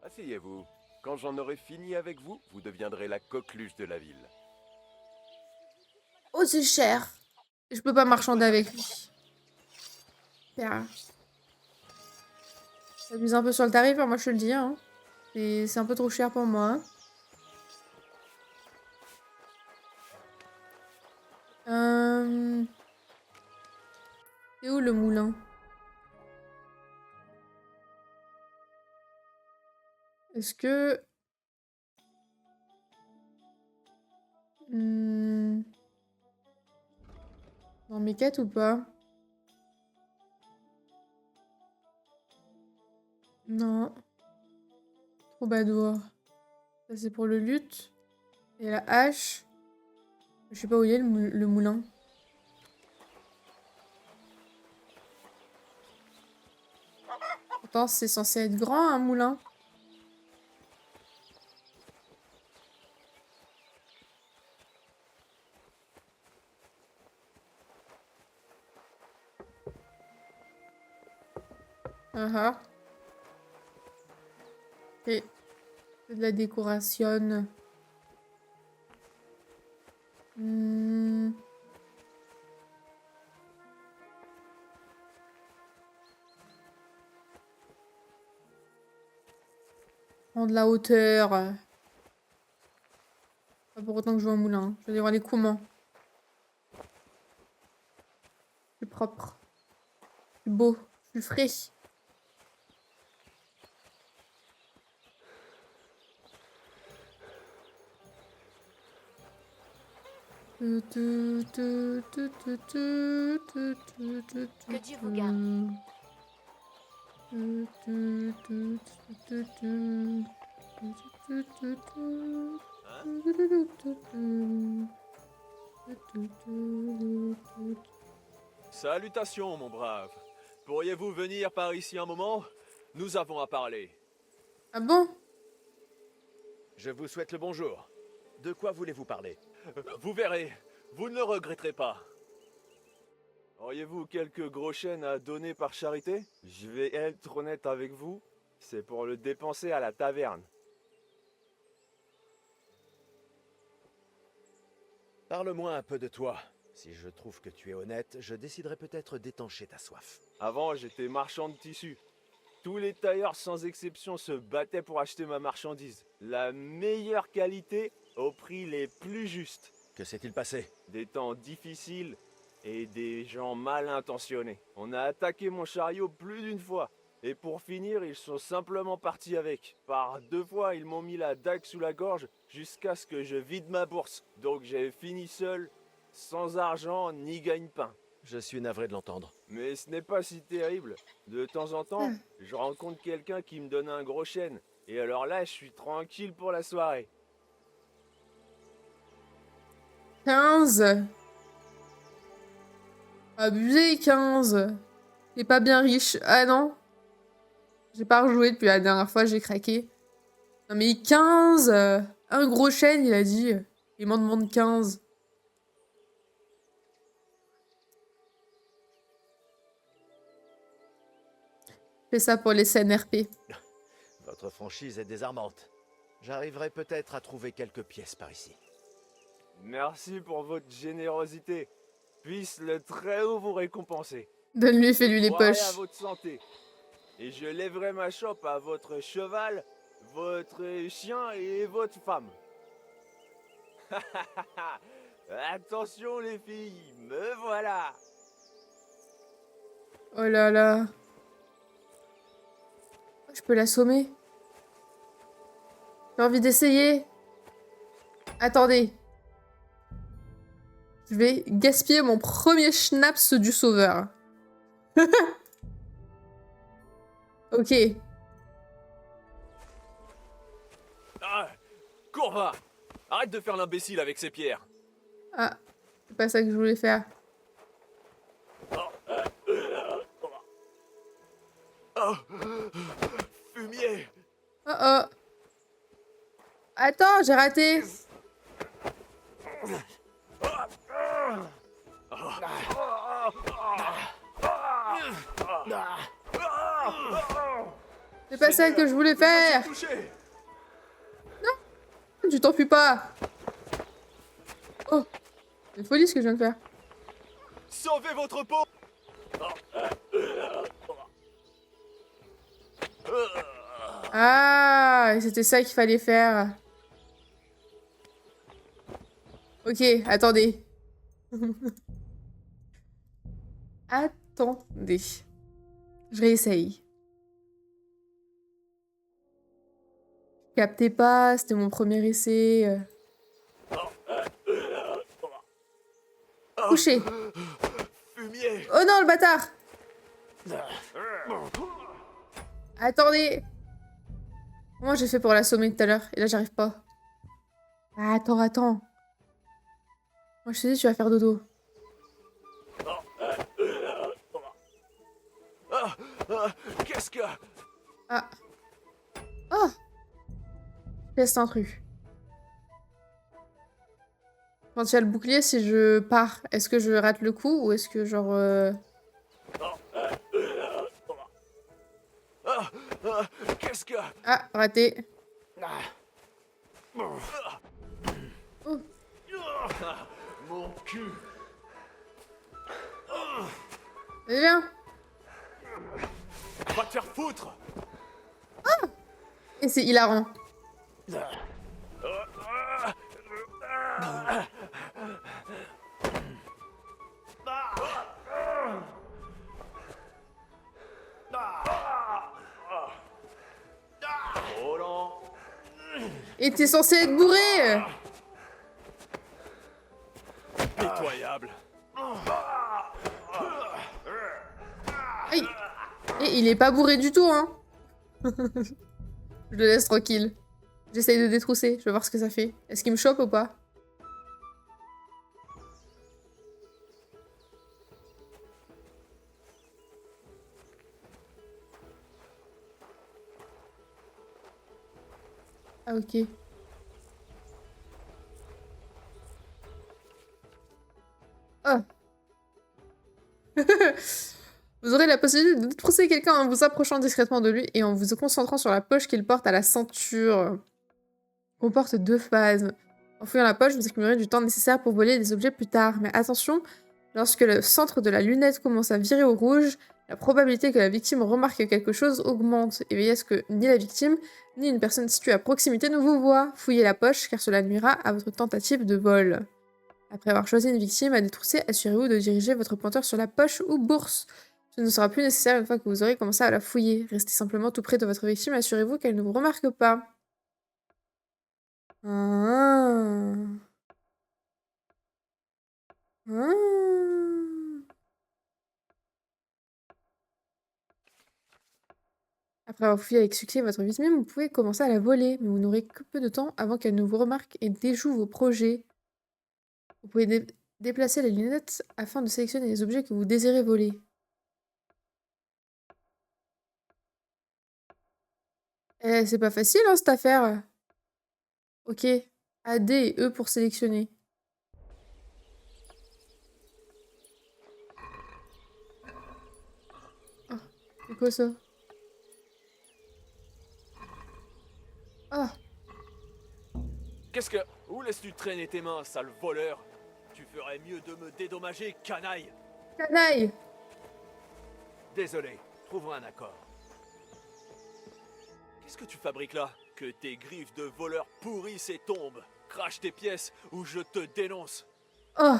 Asseyez-vous. Quand j'en aurai fini avec vous, vous deviendrez la coqueluche de la ville. Oh, c'est cher. Je peux pas marchander avec lui. Bien. J'abuse un peu sur le tarif, hein, moi je te le dis. Hein. C'est un peu trop cher pour moi. C'est où le moulin? Est-ce que... Dans mes quêtes ou pas? Non. Troubadour. Ça c'est pour le luth. Et la hache. Je sais pas où il est le moulin. Pourtant c'est censé être grand un moulin. Et c'est de la décoration. Prendre de la hauteur. Pas pour autant que je joue un moulin. Je vais aller voir les comment. Plus propre. Plus beau. Plus frais. Que Dieu vous garde. Salutations, mon brave. Pourriez-vous venir par ici un moment? Nous avons à parler. Ah bon? Je vous souhaite le bonjour. De quoi voulez-vous parler? Vous verrez, vous ne le regretterez pas. Auriez-vous quelques gros chênes à donner par charité? Je vais être honnête avec vous, c'est pour le dépenser à la taverne. Parle-moi un peu de toi. Si je trouve que tu es honnête, je déciderai peut-être d'étancher ta soif. Avant, j'étais marchand de tissus. Tous les tailleurs, sans exception, se battaient pour acheter ma marchandise. La meilleure qualité, au prix les plus justes. Que s'est-il passé? Des temps difficiles et des gens mal intentionnés. On a attaqué mon chariot plus d'une fois. Et pour finir, ils sont simplement partis avec. Par 2 fois, ils m'ont mis la dague sous la gorge jusqu'à ce que je vide ma bourse. Donc j'ai fini seul, sans argent ni gagne-pain. Je suis navré de l'entendre. Mais ce n'est pas si terrible. De temps en temps, je rencontre quelqu'un qui me donne un gros chêne. Et alors là, je suis tranquille pour la soirée. 15. Abusé, 15. T'es pas bien riche. Ah non. J'ai pas rejoué depuis la dernière fois, j'ai craqué. Non mais 15. Un gros chêne, il a dit. Il m'en demande 15. Fais ça pour les CNRP. Votre franchise est désarmante. J'arriverai peut-être à trouver quelques pièces par ici. Merci pour votre générosité. Puisse le Très-Haut vous récompenser. Donne-lui, fais-lui les Boirez poches. à votre santé. Et je lèverai ma chope à votre cheval, votre chien et votre femme. Attention les filles, me voilà. Oh là là. Je peux l'assommer. J'ai envie d'essayer. Attendez. Je vais gaspiller mon premier schnapps du sauveur. Ok. Ah, Courva, arrête de faire l'imbécile avec ces pierres. Ah, c'est pas ça que je voulais faire. Oh, fumier. Oh oh. Attends, j'ai raté. C'est pas ça que je voulais faire. Non, tu t'enfuis pas. Oh, c'est une folie ce que je viens de faire. Sauvez votre peau. Ah, et c'était ça qu'il fallait faire. Ok, attendez. Attendez. Je réessaye. Captez pas, c'était mon premier essai. Couché. Oh non, le bâtard! Attendez! Moi, j'ai fait pour l'assommer tout à l'heure, et là, j'arrive pas. Ah, attends. Moi, je te dis, tu vas faire dodo. Qu'est-ce que... Ah. Oh! Laisse un truc. Quand il y a le bouclier, si je pars, est-ce que je rate le coup ou est-ce que genre... Qu'est-ce que... Ah, raté. Oh. Mon cul. Allez, viens. Va te faire foutre. Ah! Et c'est hilarant. Et t'es censé être bourré! Pitoyable. Aïe. Et il est pas bourré du tout, hein. Je le laisse tranquille. J'essaye de détrousser, je vais voir ce que ça fait. Est-ce qu'il me chope ou pas? Ah, ok. Oh. Vous aurez la possibilité de détrousser quelqu'un en vous approchant discrètement de lui et en vous concentrant sur la poche qu'il porte à la ceinture. Comporte 2 phases. En fouillant la poche, vous accumulerez du temps nécessaire pour voler des objets plus tard. Mais attention, lorsque le centre de la lunette commence à virer au rouge, la probabilité que la victime remarque quelque chose augmente. Et veillez à ce que ni la victime, ni une personne située à proximité ne vous voit. Fouillez la poche, car cela nuira à votre tentative de vol. Après avoir choisi une victime à détrousser, assurez-vous de diriger votre pointeur sur la poche ou bourse. Ce ne sera plus nécessaire une fois que vous aurez commencé à la fouiller. Restez simplement tout près de votre victime et assurez-vous qu'elle ne vous remarque pas. Ah. Ah. Après avoir fouillé avec succès votre victime, vous pouvez commencer à la voler, mais vous n'aurez que peu de temps avant qu'elle ne vous remarque et déjoue vos projets. Vous pouvez déplacer les lunettes afin de sélectionner les objets que vous désirez voler. C'est pas facile, hein, cette affaire. Ok. A, D et E pour sélectionner. Oh, c'est quoi ça? Ah, Qu'est-ce que... Où laisses-tu traîner tes mains, sale voleur? Tu ferais mieux de me dédommager, canaille. canaille. Désolé, trouvons un accord. Qu'est-ce que tu fabriques là? Que tes griffes de voleur pourrissent et tombent. Crache tes pièces ou je te dénonce. Oh,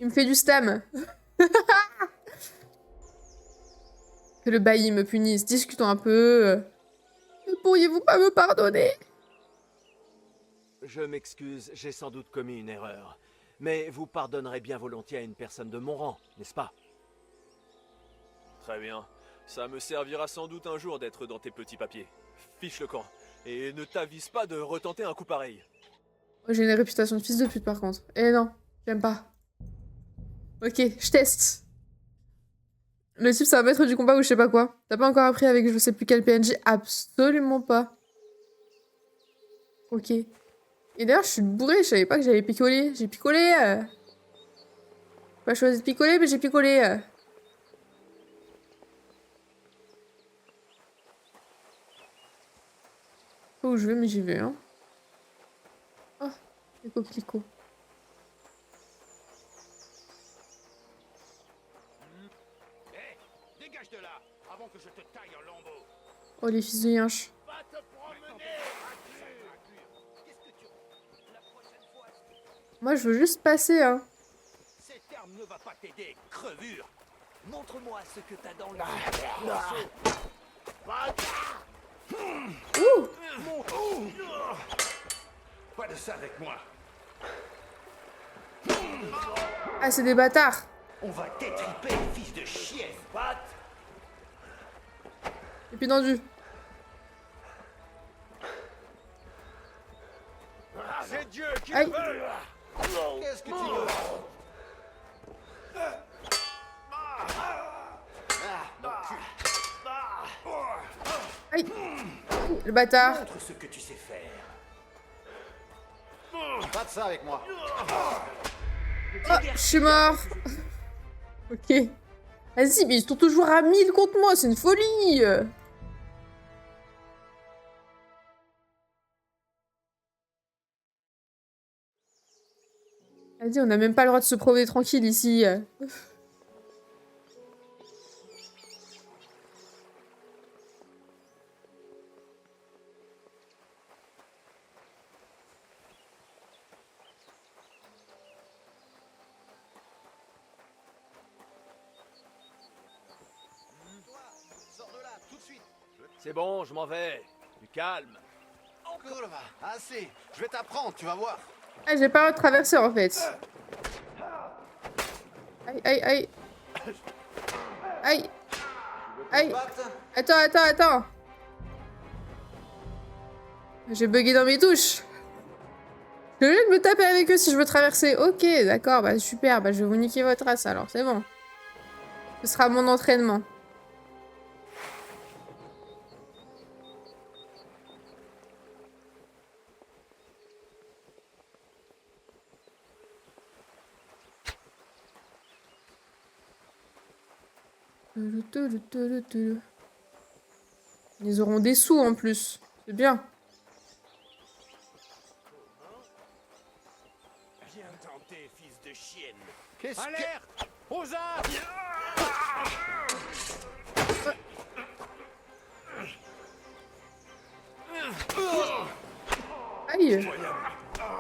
il me fait du stam. Que le bailli me punisse. Discutons un peu. Ne pourriez-vous pas me pardonner? Je m'excuse, j'ai sans doute commis une erreur. Mais vous pardonnerez bien volontiers à une personne de mon rang, n'est-ce pas? Très bien. Ça me servira sans doute un jour d'être dans tes petits papiers. Fiche le camp. Et ne t'avise pas de retenter un coup pareil. J'ai une réputation de fils de pute par contre. Eh non, j'aime pas. Ok, je teste. Le type, c'est un maître du combat ou je sais pas quoi. T'as pas encore appris avec je sais plus quel PNJ? Absolument pas. Ok. Et d'ailleurs, je suis bourrée, je savais pas que j'allais picoler. J'ai picolé. Pas choisi de picoler, mais j'ai picolé. Pas où je vais, mais j'y vais, hein. Oh, les coquelicots. Dégage de là, avant que je te taille en lambeaux. Oh, les fils de yinche. Moi, je veux juste passer, hein. Cette arme ne va pas t'aider, crevure. Montre-moi ce que t'as dans le Ouh! Pas de ça avec moi. Ah, c'est des bâtards. On va t'étriper, fils de chienne. Et puis tendu. C'est Dieu qui Aïe. le veut. Qu'est-ce que tu veux? Aïe. Le bâtard. Montre ce que tu sais faire. Pas de ça avec moi. Oh, je suis mort. Ok. Vas-y, mais ils sont toujours à 1000 contre moi, c'est une folie. Vas-y, on n'a même pas le droit de se promener tranquille ici. Sors de là, tout de suite. C'est bon, je m'en vais. Du calme. Kurva, assez. Je vais t'apprendre, tu vas voir. Ah, j'ai pas le droit de traverser en fait. Aïe, aïe, aïe. Aïe. Aïe. Attends. J'ai bugué dans mes touches. Je vais de me taper avec eux si je veux traverser. Ok, d'accord, bah super. Bah je vais vous niquer votre race alors, c'est bon. Ce sera mon entraînement. Ils auront des sous en plus. C'est bien. Bien tenté, fils de chienne. Qu'est-ce que... Alerte! Aux armes! Aïe.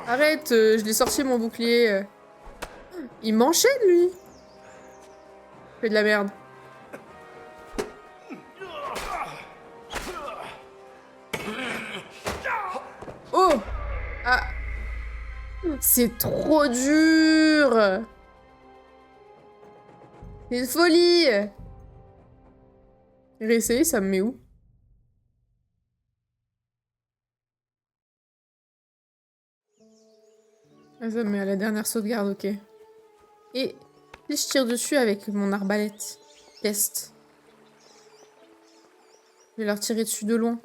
Arrête, je l'ai sorti mon bouclier. Il m'enchaîne lui. Fait de la merde. Oh! Ah! C'est trop dur! C'est une folie! Réessayer, ça me met où? Ah, ça me met à la dernière sauvegarde, ok. Et si je tire dessus avec mon arbalète? Test. Je vais leur tirer dessus de loin.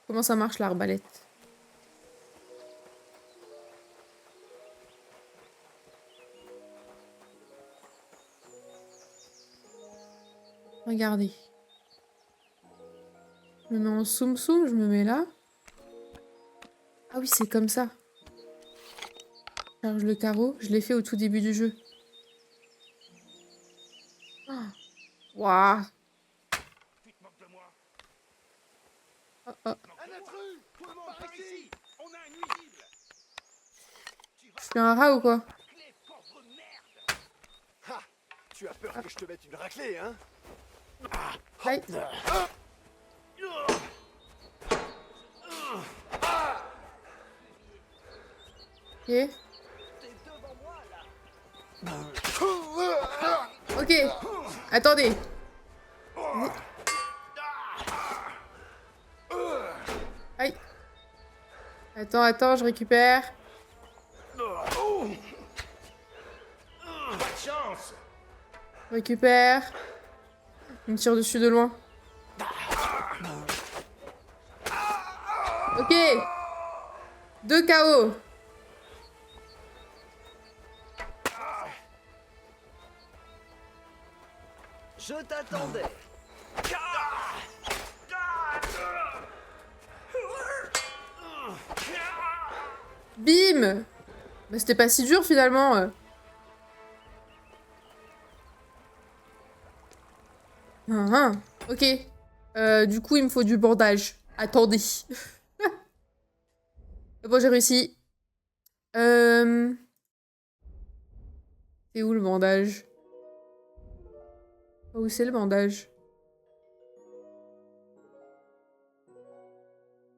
Comment ça marche l'arbalète? Regardez. Je me mets en soum soum, je me mets là. Ah oui, c'est comme ça. Charge le carreau. Je l'ai fait au tout début du jeu. Ah. Waouh. Oh, oh. Je suis un rat ou quoi? Ha! Tu as peur que je te mette une raclée, hein? Aïe. Ok. Ok. Attendez. Aïe. Attends, je récupère. Pas de chance. Je récupère. Il me tire dessus de loin. Ok. 2 KO. Je t'attendais. Bim. Bah, c'était pas si dur finalement. Ok. Du coup, il me faut du bandage. Attendez. Bon, j'ai réussi. C'est où le bandage? Où c'est le bandage?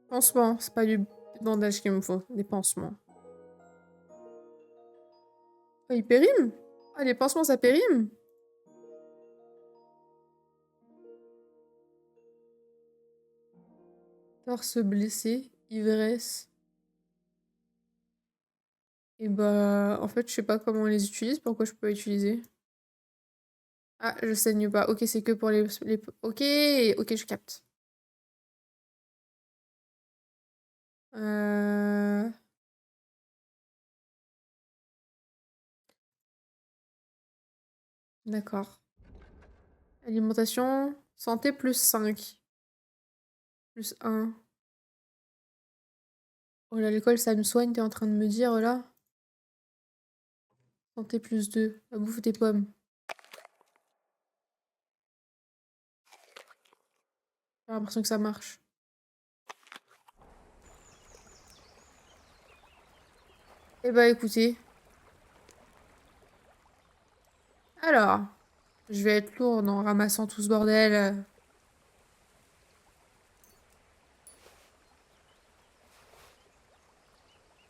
Pansement. C'est pas du bandage qu'il me faut. Des pansements. Oh, il périme? Ah, les pansements, ça périme? Torse blessé. Ivresse. Et bah, en fait, je sais pas comment on les utilise. Pourquoi je peux pas utiliser? Ah, je saigne pas. Ok, c'est que pour les... Ok, ok, je capte. D'accord. Alimentation. Santé plus 5. Plus 1. Oh, l'alcool, ça me soigne, t'es en train de me dire, là? Santé plus 2. La bouffe des pommes. J'ai l'impression que ça marche. Eh bah, écoutez. Alors. Je vais être lourde en ramassant tout ce bordel.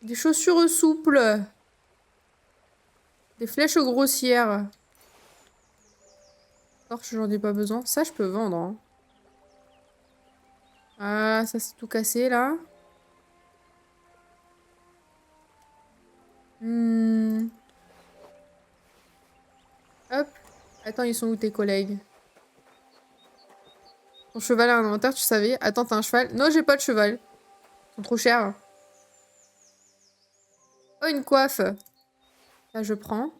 Des chaussures souples. Des flèches grossières. Torche, j'en ai pas besoin. Ça, je peux vendre. Hein. Ah, ça, c'est tout cassé, là. Hop. Attends, ils sont où tes collègues? Ton cheval à l'inventaire, tu savais? Attends, t'as un cheval? Non, j'ai pas de cheval. Ils sont trop chers. Oh, une coiffe. Là, je prends.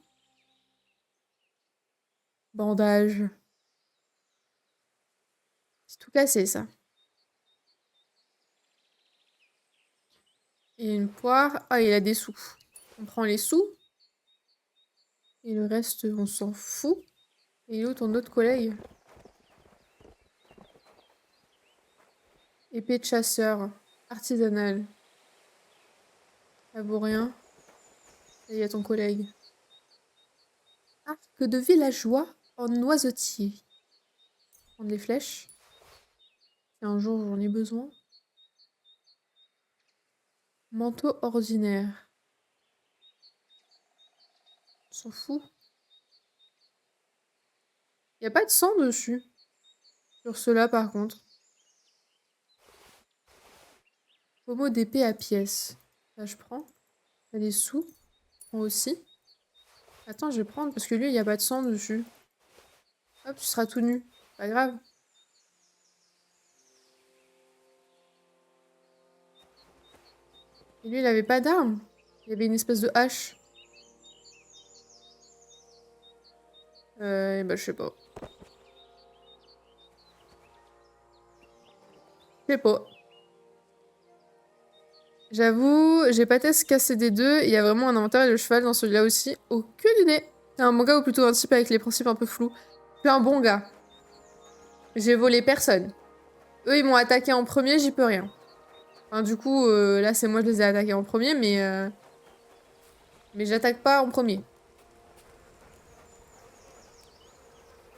Bandage. C'est tout cassé, ça. Et une poire. Ah, il a des sous. On prend les sous. Et le reste, on s'en fout. Et où ton autre collègue? Épée de chasseur. Artisanale. Ça vaut rien. Et il y a ton collègue. Arc de villageois en noisetier. Prendre les flèches. Si un jour j'en ai besoin. Manteau ordinaire. On s'en fout. Il n'y a pas de sang dessus. Sur ceux-là, par contre. Pommeau d'épée à pièces. Là, je prends. Il y a des sous. Moi aussi. Attends, je vais prendre parce que lui, il n'y a pas de sang dessus. Hop, tu seras tout nu. Pas grave. Et lui, il avait pas d'arme. Il y avait une espèce de hache. Bah, je sais pas. Je sais pas. J'avoue, j'ai pas testé casser des deux. Il y a vraiment un inventaire et le cheval dans celui-là aussi. Aucune idée. C'est un bon gars ou plutôt un type avec les principes un peu flous. Je suis un bon gars. J'ai volé personne. Eux, ils m'ont attaqué en premier, j'y peux rien. Enfin, du coup, là, c'est moi qui les ai attaqués en premier, mais j'attaque pas en premier.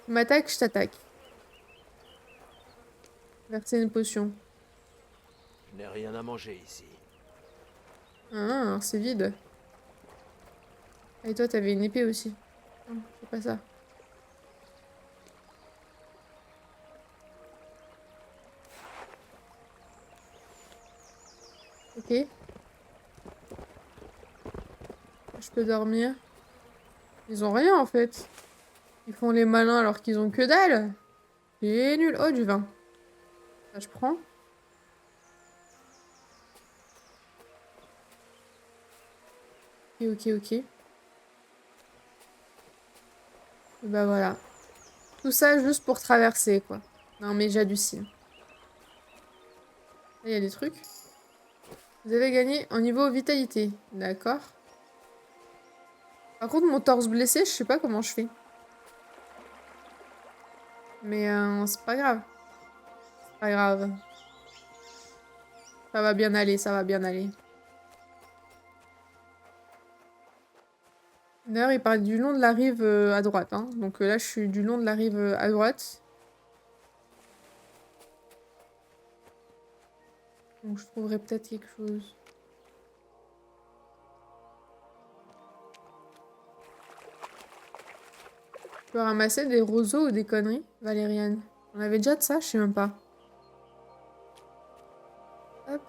Tu m'attaques, je t'attaque. Verser une potion. Je n'ai rien à manger ici. Ah, c'est vide. Et toi, t'avais une épée aussi. Non, c'est pas ça. Ok. Je peux dormir. Ils ont rien en fait. Ils font les malins alors qu'ils ont que dalle. C'est nul. Oh, du vin. Ça, je prends. Ok. Et bah voilà. Tout ça juste pour traverser, quoi. Non, mais j'hallucine. Là, il y a des trucs. Vous avez gagné en niveau vitalité. D'accord. Par contre, mon torse blessé, je sais pas comment je fais. Mais c'est pas grave. C'est pas grave. Ça va bien aller, ça va bien aller. D'ailleurs, il parle du long de la rive à droite. Hein. Donc là, je suis du long de la rive à droite. Donc je trouverai peut-être quelque chose. Je peux ramasser des roseaux ou des conneries, Valériane. On avait déjà de ça, je sais même pas. Hop.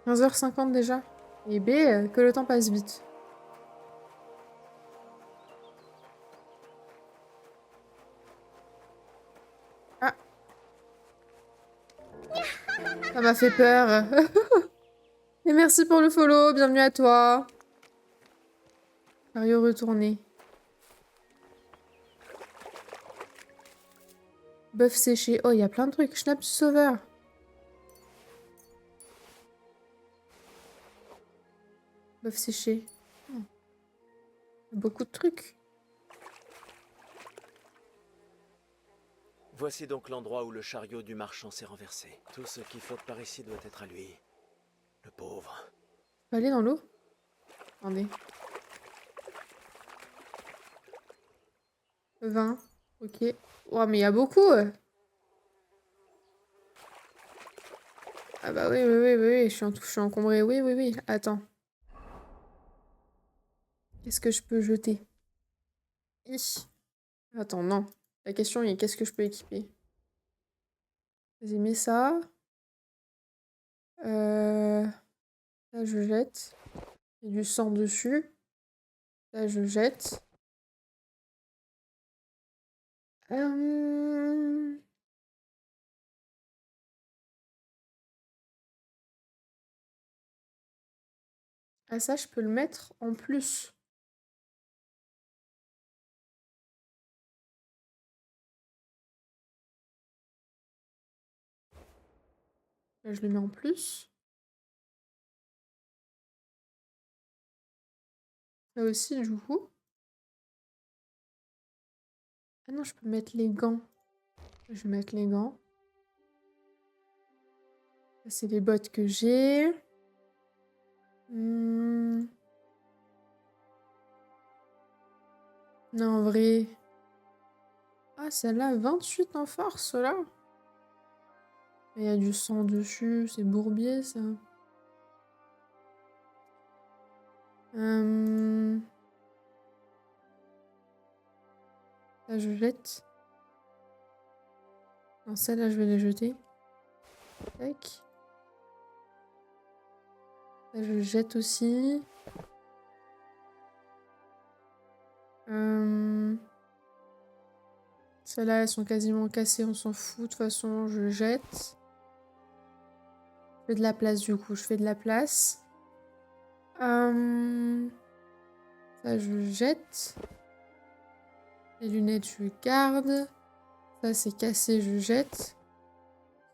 15h50 déjà. Et B, que le temps passe vite. Ah. Ça m'a fait peur. Et merci pour le follow, bienvenue à toi. Mario retourné. Bœuf séché. Oh, il y a plein de trucs. Schnapp sauveur. Bœuf séché. Oh. Beaucoup de trucs. Voici donc l'endroit où le chariot du marchand s'est renversé. Tout ce qui flotte par ici doit être à lui. Le pauvre. Je peux aller dans l'eau? Attendez. 20. Ok. Oh, mais il y a beaucoup. Ah bah oui. Je suis encombrée. Oui. Attends. Qu'est-ce que je peux jeter? Attends, non. La question est qu'est-ce que je peux équiper? Vas-y, mets ça. Là, je jette. Il y a du sang dessus. Là, je jette. Ah, ça, je peux le mettre en plus. Là, je le mets en plus. Là aussi, du coup. Ah non, je peux mettre les gants. Je vais mettre les gants. Ça, c'est les bottes que j'ai. Non, en vrai. Ah, celle-là, 28 en force, là. Il y a du sang dessus. C'est bourbier, ça. Là, je jette. Non, celle-là, je vais les jeter. Tac. Là, je jette aussi. Celles-là, elles sont quasiment cassées, on s'en fout. De toute façon, je jette. Je fais de la place, du coup. Je fais de la place. Ça, je jette. Les lunettes, je garde. Ça, c'est cassé, je jette.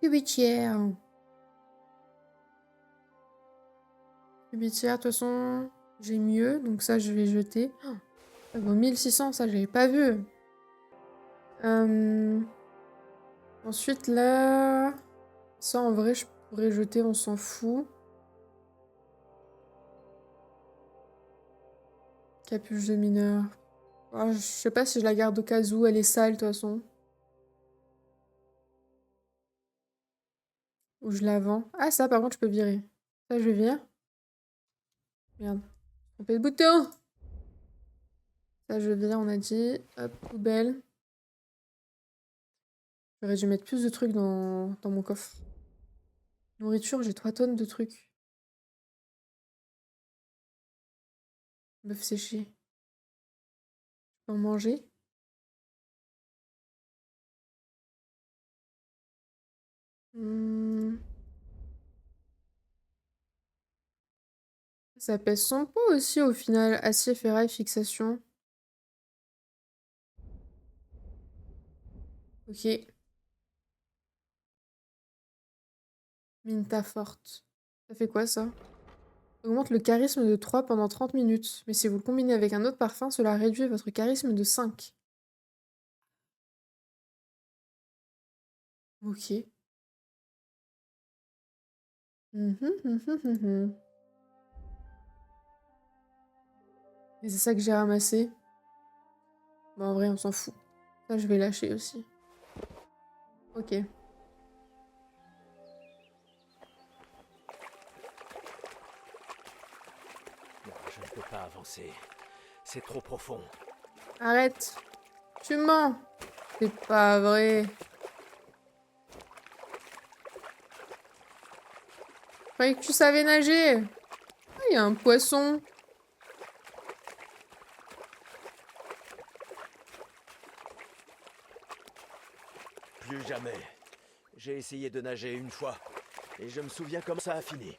Cubitière. Cubitière, de toute façon, j'ai mieux. Donc ça, je vais jeter. Oh, ça vaut 1600, ça, j'avais pas vu. Ensuite, là... Ça, en vrai, je pourrais jeter, on s'en fout. Capuche de mineur. Oh, je sais pas si je la garde au cas où, elle est sale, de toute façon. Ou je la vends. Ah, ça, par contre, je peux virer. Ça, je vire. Merde. Trompé de bouton. Ça, je vire, on a dit. Hop, poubelle. J'aurais dû mettre plus de trucs dans mon coffre. Nourriture, j'ai 3 tonnes de trucs. Bœuf séché. Je peux en manger. Ça pèse son poids aussi au final. Acier, ferraille, fixation. Ok. Minta forte. Ça fait quoi ça? Augmente le charisme de 3 pendant 30 minutes. Mais si vous le combinez avec un autre parfum, cela réduit votre charisme de 5. Ok. Et c'est ça que j'ai ramassé. Bon, en vrai, on s'en fout. Ça, je vais lâcher aussi. Ok. Je ne peux pas avancer. C'est trop profond. Arrête. Tu mens. C'est pas vrai. Je croyais que tu savais nager. Ah, il y a un poisson. Plus jamais. J'ai essayé de nager une fois. Et je me souviens comment ça a fini.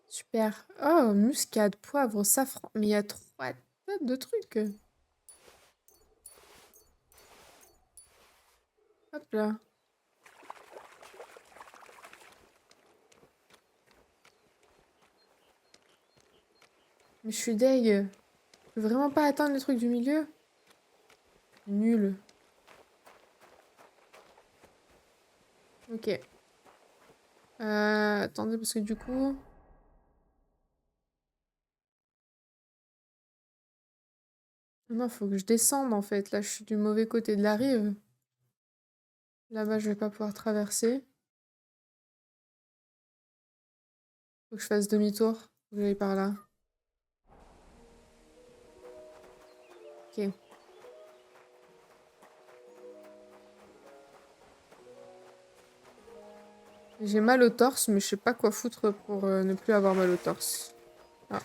Super. Oh, muscade, poivre, safran. Mais il y a 3 tonnes de trucs. Hop là. Mais je suis deg. Je peux vraiment pas atteindre les trucs du milieu. Nul. Ok. Attendez, parce que du coup... Non, faut que je descende en fait. Là, je suis du mauvais côté de la rive. Là-bas, je vais pas pouvoir traverser. Faut que je fasse demi-tour. Faut que j'aille par là. Ok. J'ai mal au torse, mais je sais pas quoi foutre pour ne plus avoir mal au torse. Ah.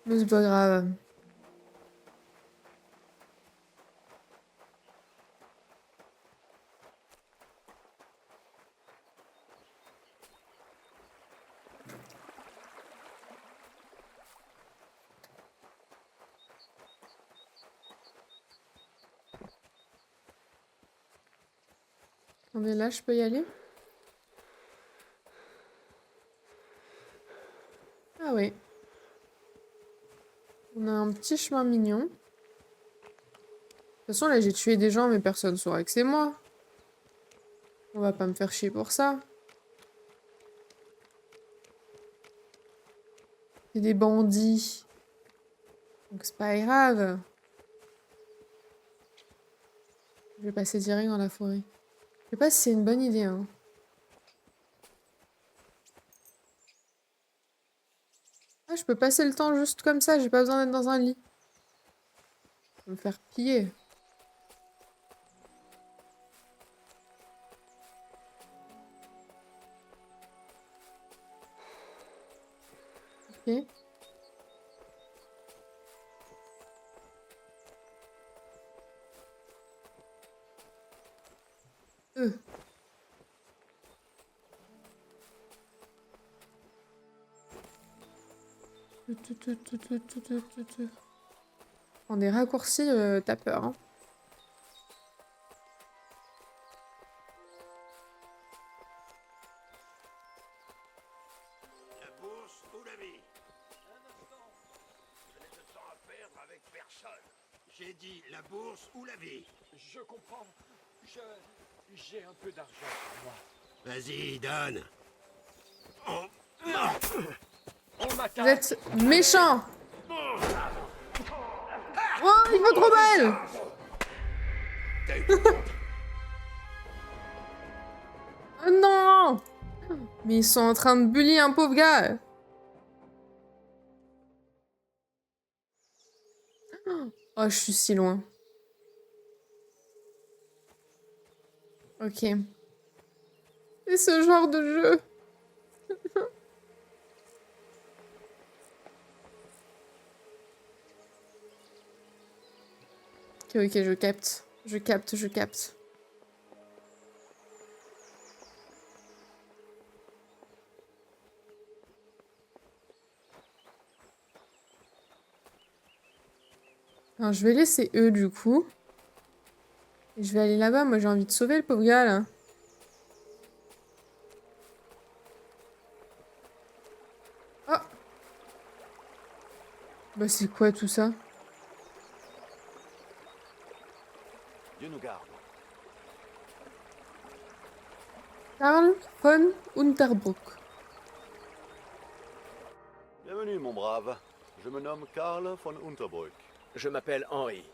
Mais c'est pas grave. Attendez, là, je peux y aller? Ah oui. On a un petit chemin mignon. De toute façon, là, j'ai tué des gens, mais personne ne saura que c'est moi. On va pas me faire chier pour ça. C'est des bandits. Donc c'est pas grave. Je vais passer direct dans la forêt. Je sais pas si c'est une bonne idée, hein. Ah, je peux passer le temps juste comme ça, j'ai pas besoin d'être dans un lit. Je vais me faire piller. Ok. Euh. prends des raccourcis, t'as peur. Hein. La bourse ou la vie? Un instant. Je n'ai de temps à perdre avec personne. J'ai dit la bourse ou la vie. Je comprends. J'ai un peu d'argent pour moi. Vas-y, donne. On Vous m'attaque. êtes méchants. Oh, il va trop mal. Oh non. Mais ils sont en train de bully un pauvre gars. Oh, je suis si loin. Ok. C'est ce genre de jeu. Ok, ok, je capte. Je capte, je capte. Alors, je vais laisser eux, du coup. Et je vais aller là-bas. Moi, j'ai envie de sauver le pauvre gars, là. Oh! Bah, c'est quoi, tout ça? Dieu nous garde. Karl von Unterbruck. Bienvenue, mon brave. Je me nomme Karl von Unterbruck. Je m'appelle Henri.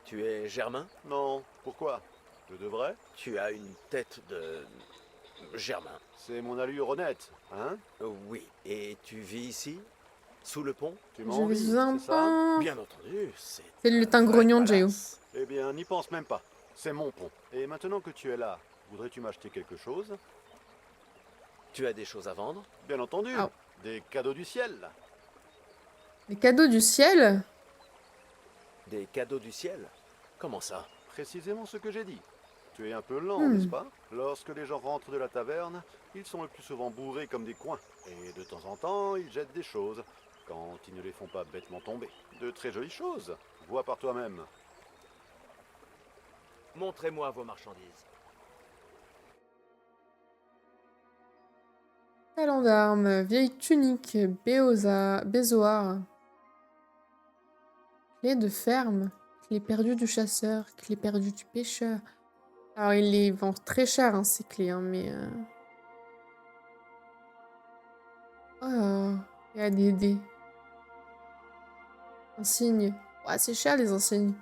Tu es Germain? Non, pourquoi? Je devrais? Tu as une tête de... Germain. C'est mon allure honnête, hein? Oui. Et tu vis ici? Sous le pont? Tu Je m'envies, vais un c'est ça? Bien entendu, c'est... C'est le teint grognon de Géo. Eh bien, n'y pense même pas. C'est mon pont. Et maintenant que tu es là, voudrais-tu m'acheter quelque chose? Tu as des choses à vendre? Bien entendu. Oh. Des cadeaux du ciel. Les cadeaux du ciel? Des cadeaux du ciel? Comment ça? Précisément ce que j'ai dit. Tu es un peu lent, Hmm. n'est-ce pas? Lorsque les gens rentrent de la taverne, ils sont le plus souvent bourrés comme des coins. Et de temps en temps, ils jettent des choses, quand ils ne les font pas bêtement tomber. De très jolies choses. Vois par toi-même. Montrez-moi vos marchandises. Talon d'armes, vieille tunique, bézoar. Clé de ferme, clé perdue du chasseur, clé perdue du pêcheur. Alors, il les vend très cher, hein, ces clés, hein, mais... Oh, il y a des dés. Insignes. Ouais, c'est cher, les insignes.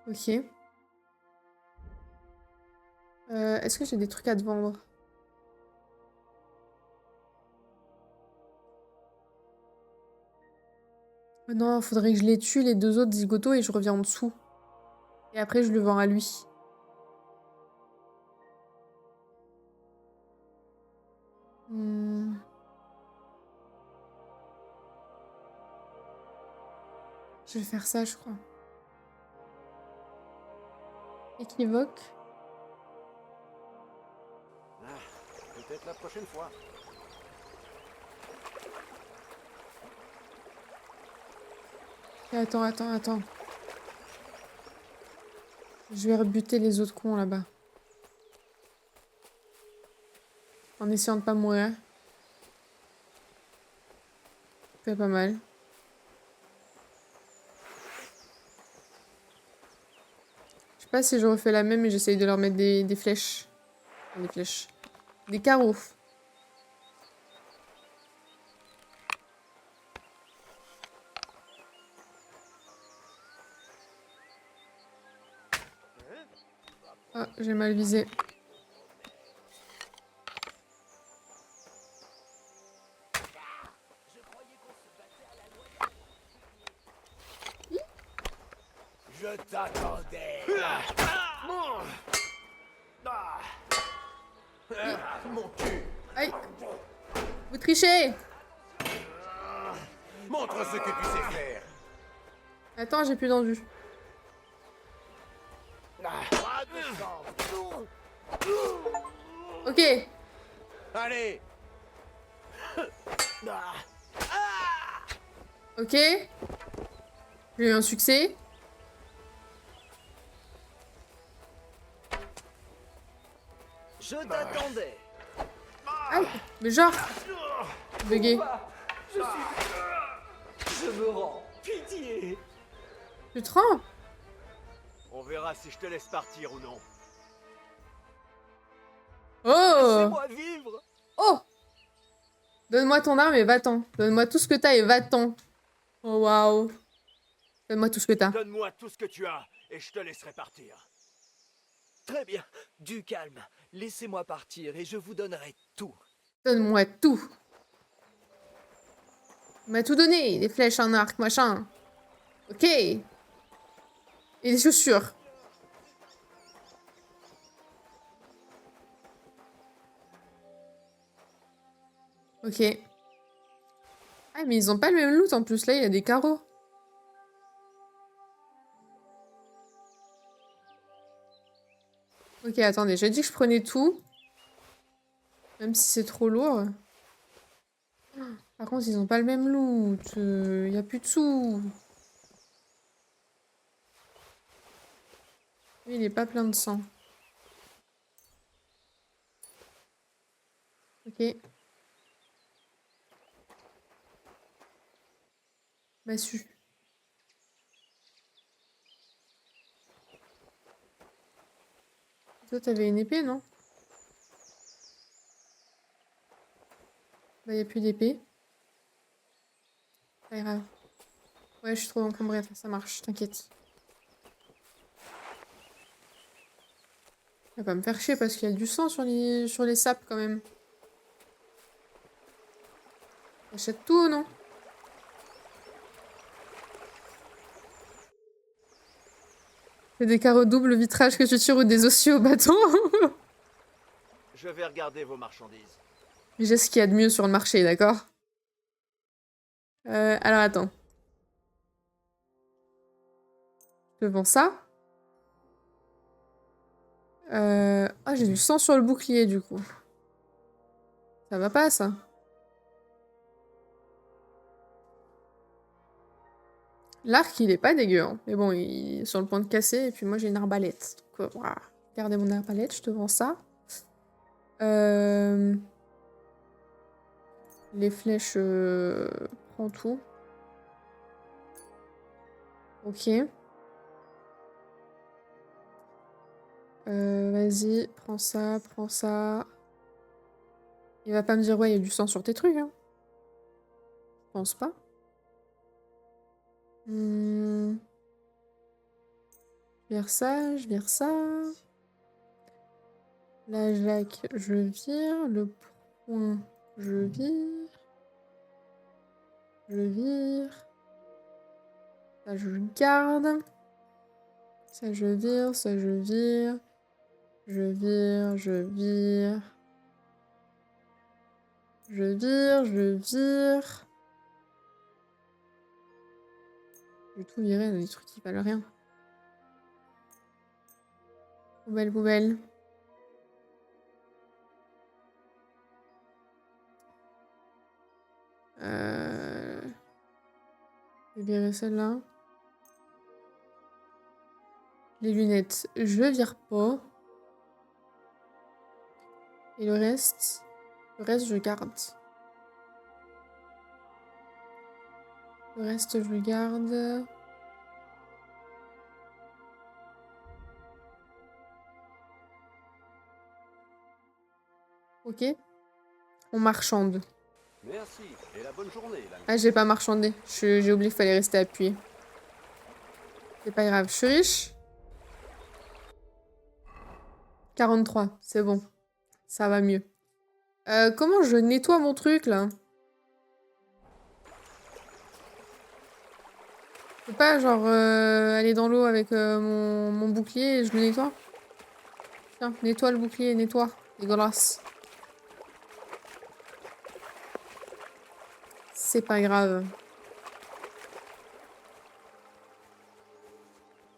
Ok. Est-ce que j'ai des trucs à te vendre? Oh non, faudrait que je les tue, les deux autres zigotos, et je reviens en dessous. Et après, je le vends à lui. Je vais faire ça, je crois. Équivoque. Peut-être la prochaine fois. Attends. Je vais rebuter les autres cons là-bas. En essayant de pas mourir. C'est pas mal. Je sais pas si je refais la même et j'essaye de leur mettre des flèches. Enfin, des flèches. Des carreaux. Ah, j'ai mal visé. Je t'attendais. Mon cul. Aïe. Vous trichez. Montre ce que tu sais faire. Attends, j'ai plus d'envie. Ok. Allez. Ok. J'ai eu un succès. Je t'attendais. Ah, mais genre. Bugué. Je me rends. Pitié. Tu te rends? On verra si je te laisse partir ou non. Oh! Laissez-moi vivre. Oh! Donne-moi ton arme et va-t'en. Donne-moi tout ce que t'as et va-t'en. Oh waouh. Donne-moi tout ce que t'as. Donne-moi tout ce que tu as et je te laisserai partir. Très bien. Du calme. Laissez-moi partir et je vous donnerai tout. Donne-moi tout. Il m'a tout donné. Des flèches, un arc, machin. Ok. Et des chaussures. Ok. Ah, mais ils ont pas le même loot en plus. Là, il y a des carreaux. Ok, attendez. J'ai dit que je prenais tout. Même si c'est trop lourd. Par contre, ils ont pas le même loot. Y a plus de sous. Lui, il est pas plein de sang. Ok. Massue. Toi, t'avais une épée, non? Bah, y a plus d'épée. Pas grave. Ouais, je suis trop encombrée. Ça marche, t'inquiète. Elle va pas me faire chier parce qu'il y a du sang sur les sapes, quand même. J'achète tout, non? C'est des carreaux double vitrage que tu tires ou des osiers au bâton? Je vais regarder vos marchandises. J'ai ce qu'il y a de mieux sur le marché, d'accord? Alors attends. Je vends ça. Ah, j'ai du sang sur le bouclier, du coup. Ça va pas, ça? L'arc, il est pas dégueu, hein. Mais bon, il est sur le point de casser, et puis moi, j'ai une arbalète. Donc, voilà. Regardez mon arbalète, je te vends ça. Les flèches, prends tout. Ok. Vas-y, prends ça, prends ça. Il va pas me dire, ouais, il y a du sang sur tes trucs, hein. Je pense pas. Je vire ça, je vire ça. La Jacques, je vire. Le point, je vire. Je vire. Ça, je garde. Ça, je vire. Ça, je vire. Je vire, je vire. Je vire, je vire. Je vais tout virer, des trucs qui valent rien. Poubelle, poubelle. Je vais virer celle-là. Les lunettes, je vire pas. Et le reste, je garde. Le reste, je le garde. Ok. On marchande. Merci, et la bonne journée, l'ami. Ah, j'ai pas marchandé. J'ai oublié qu'il fallait rester appuyé. C'est pas grave. Je suis riche. 43, c'est bon. Ça va mieux. Comment je nettoie mon truc, là? Je peux pas, genre, aller dans l'eau avec mon bouclier et je le nettoie? Tiens, nettoie le bouclier, nettoie. Dégueulasse. C'est pas grave.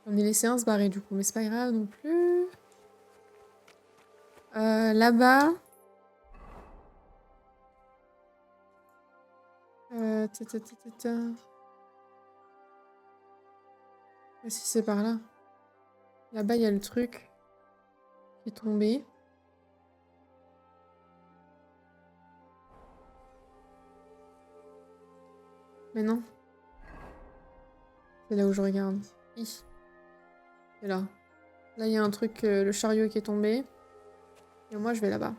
On est laissé un se barrer, du coup, mais c'est pas grave non plus. Là-bas. Ah, si c'est par là. Là-bas, il y a le truc qui est tombé. Mais non. C'est là où je regarde. Hi. C'est là. Là, il y a un truc, le chariot qui est tombé. Et moi, je vais là-bas.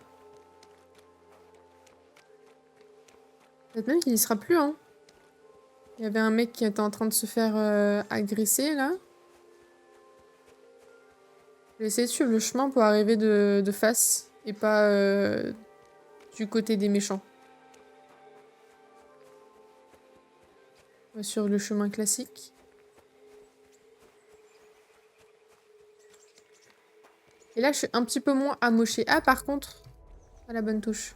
Peut-être même qu'il y sera plus, hein. Il y avait un mec qui était en train de se faire agresser, là. Je vais essayer de suivre le chemin pour arriver de face. Et pas du côté des méchants. On va sur le chemin classique. Et là, je suis un petit peu moins amochée. Ah, par contre, pas la bonne touche.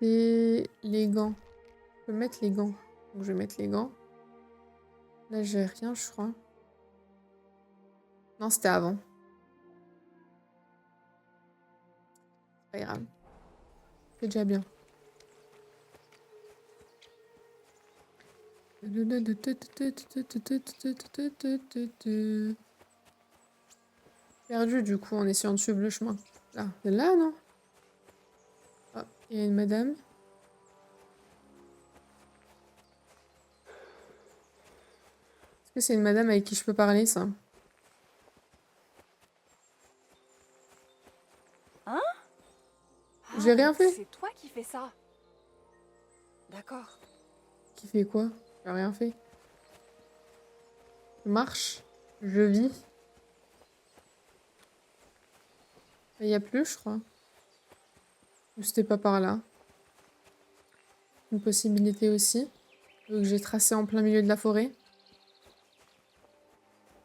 C'est les gants. Je peux mettre les gants. Donc, je vais mettre les gants. Là, j'ai rien, je crois. Non, c'était avant. C'est pas grave. C'est déjà bien. Perdu du coup en essayant de suivre le chemin. Là, c'est là, non? Ah, il y a une madame. Est-ce que c'est une madame avec qui je peux parler, ça? Hein? J'ai rien fait. C'est toi qui fais ça. D'accord. Qui fait quoi? J'ai rien fait. Je marche. Je vis. Il n'y a plus, je crois. Ou c'était pas par là. Une possibilité aussi. Que j'ai tracé en plein milieu de la forêt.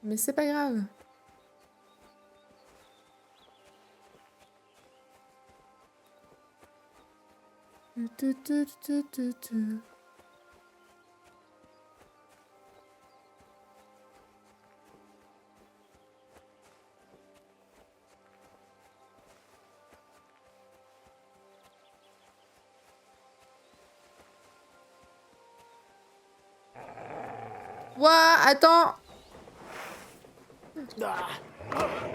Mais c'est pas grave. Ouah, attends.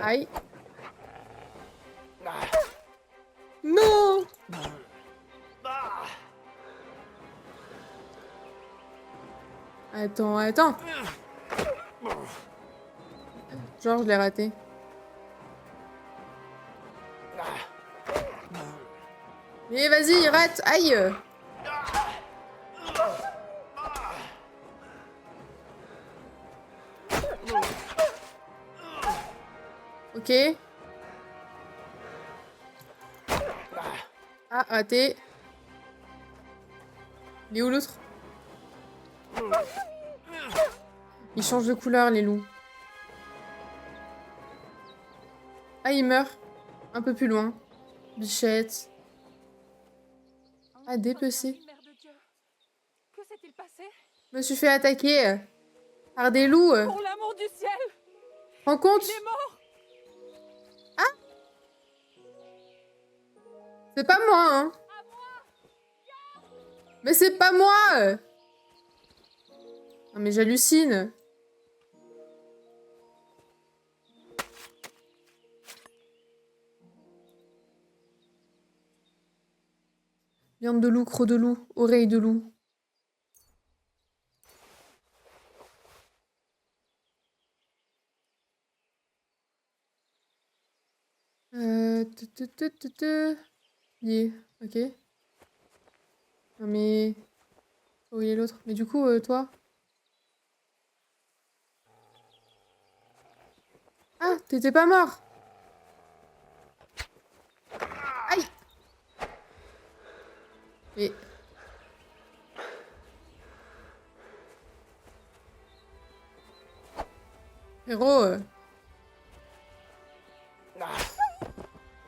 Aïe. Non. Attends, attends. Genre, je l'ai raté. Mais vas-y, rate. Aïe. Ok. Ah, raté. Il est où l'autre? Ils changent de couleur, les loups. Ah, il meurt. Un peu plus loin. Bichette. Ah, dépecé. Que s'est-il passé? Je me suis fait attaquer par des loups. Pour l'amour du ciel! Rends compte? Il est mort! Ah! C'est pas moi, hein? Mais c'est pas moi! Non mais j'hallucine. Viande de loup, croc de loup, oreille de loup. Yeah, ok. Non mais... Où il est l'autre? Mais du coup, toi? Ah, t'étais pas mort! Aïe! Mais... Héros...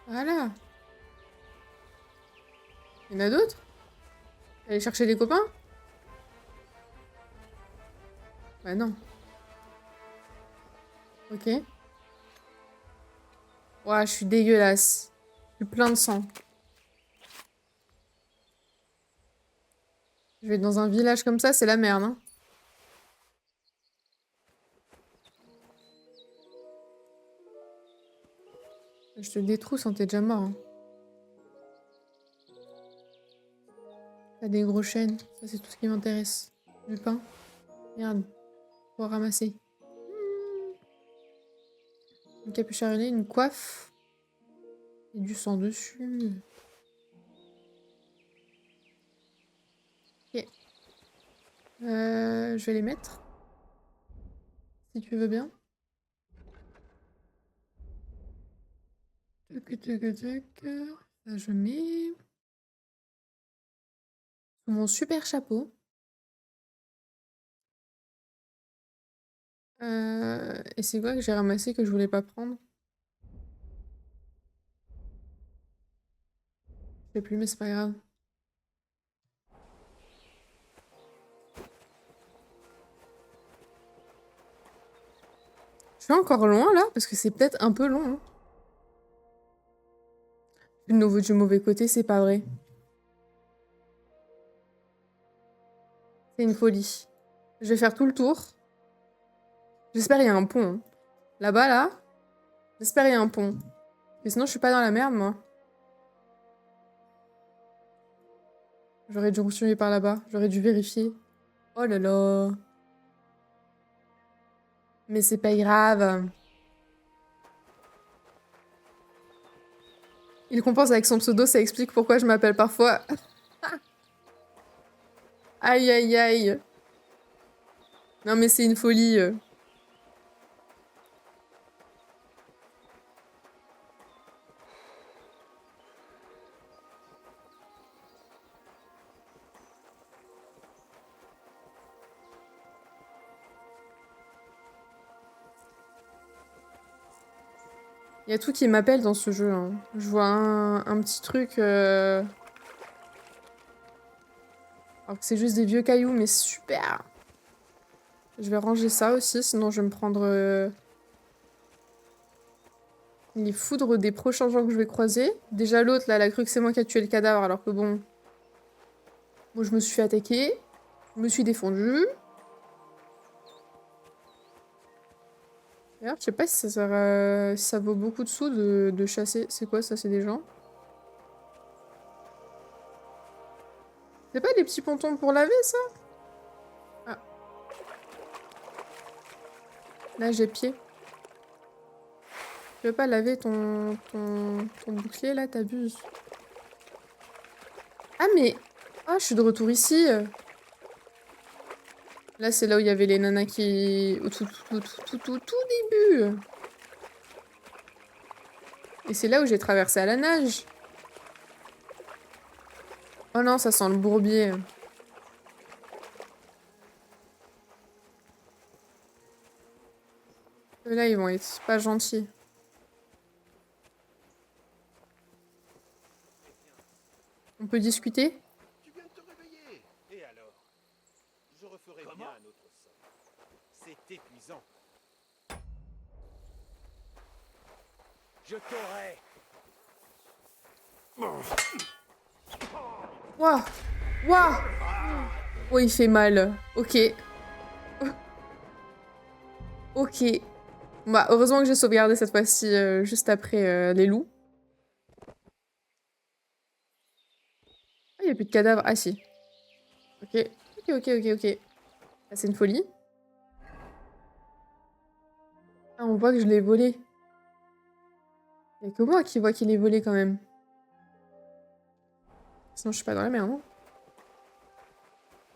Voilà. Il y en a d'autres? Aller chercher des copains? Bah non. Ok. Ouah, je suis dégueulasse. Je suis plein de sang. Je vais dans un village comme ça, c'est la merde, hein. Je te détrousse, t'es déjà mort. Hein. T'as des gros chênes, ça c'est tout ce qui m'intéresse. Du pain. Merde. Faut ramasser. Une capuche à relais, une coiffe. Et du sang dessus. Ok. Je vais les mettre. Si tu veux bien. Ça, je mets... Mon super chapeau. Et c'est quoi que j'ai ramassé que je voulais pas prendre? Je sais plus, mais c'est pas grave. Je suis encore loin là, parce que c'est peut-être un peu long. Hein. Le nouveau du mauvais côté, c'est pas vrai. C'est une folie. Je vais faire tout le tour. J'espère qu'il y a un pont. Hein. Là-bas, là. J'espère qu'il y a un pont. Mais sinon, je suis pas dans la merde, moi. J'aurais dû continuer par là-bas. J'aurais dû vérifier. Oh là là. Mais c'est pas grave. Il compense avec son pseudo, ça explique pourquoi je m'appelle parfois. Aïe aïe aïe. Non mais c'est une folie. Il y a tout qui m'appelle dans ce jeu. Hein. Je vois un petit truc... Alors que c'est juste des vieux cailloux, mais super. Je vais ranger ça aussi, sinon je vais me prendre... les foudres des prochains gens que je vais croiser. Déjà l'autre, là, elle a cru que c'est moi qui a tué le cadavre, alors que bon... Moi, je me suis fait attaquer. Je me suis défendue. D'ailleurs, je sais pas si ça, si ça vaut beaucoup de sous de chasser. C'est quoi ça? C'est des gens? C'est pas des petits pontons pour laver, ça? Ah. Là, j'ai pied. Tu veux pas laver ton bouclier, là? T'abuses. Ah, mais... Ah, je suis de retour ici. Là, c'est là où il y avait les nanas qui... Au tout début. Et c'est là où j'ai traversé à la nage. Oh non, ça sent le bourbier. Là, ils vont être pas gentils. On peut discuter? Tu viens de te réveiller. Et alors? Je referai bien un autre sort. C'est épuisant. Je t'aurai. Wouah! Wouah! Oh, il fait mal. Ok. Ok. Bah, heureusement que j'ai sauvegardé cette fois-ci, juste après les loups. Ah, il n'y a plus de cadavres. Ah, si. Ok. Ok. Ah, c'est une folie. Ah, on voit que je l'ai volé. Il n'y a que moi qui vois qu'il est volé, quand même. Sinon, je suis pas dans la merde, non?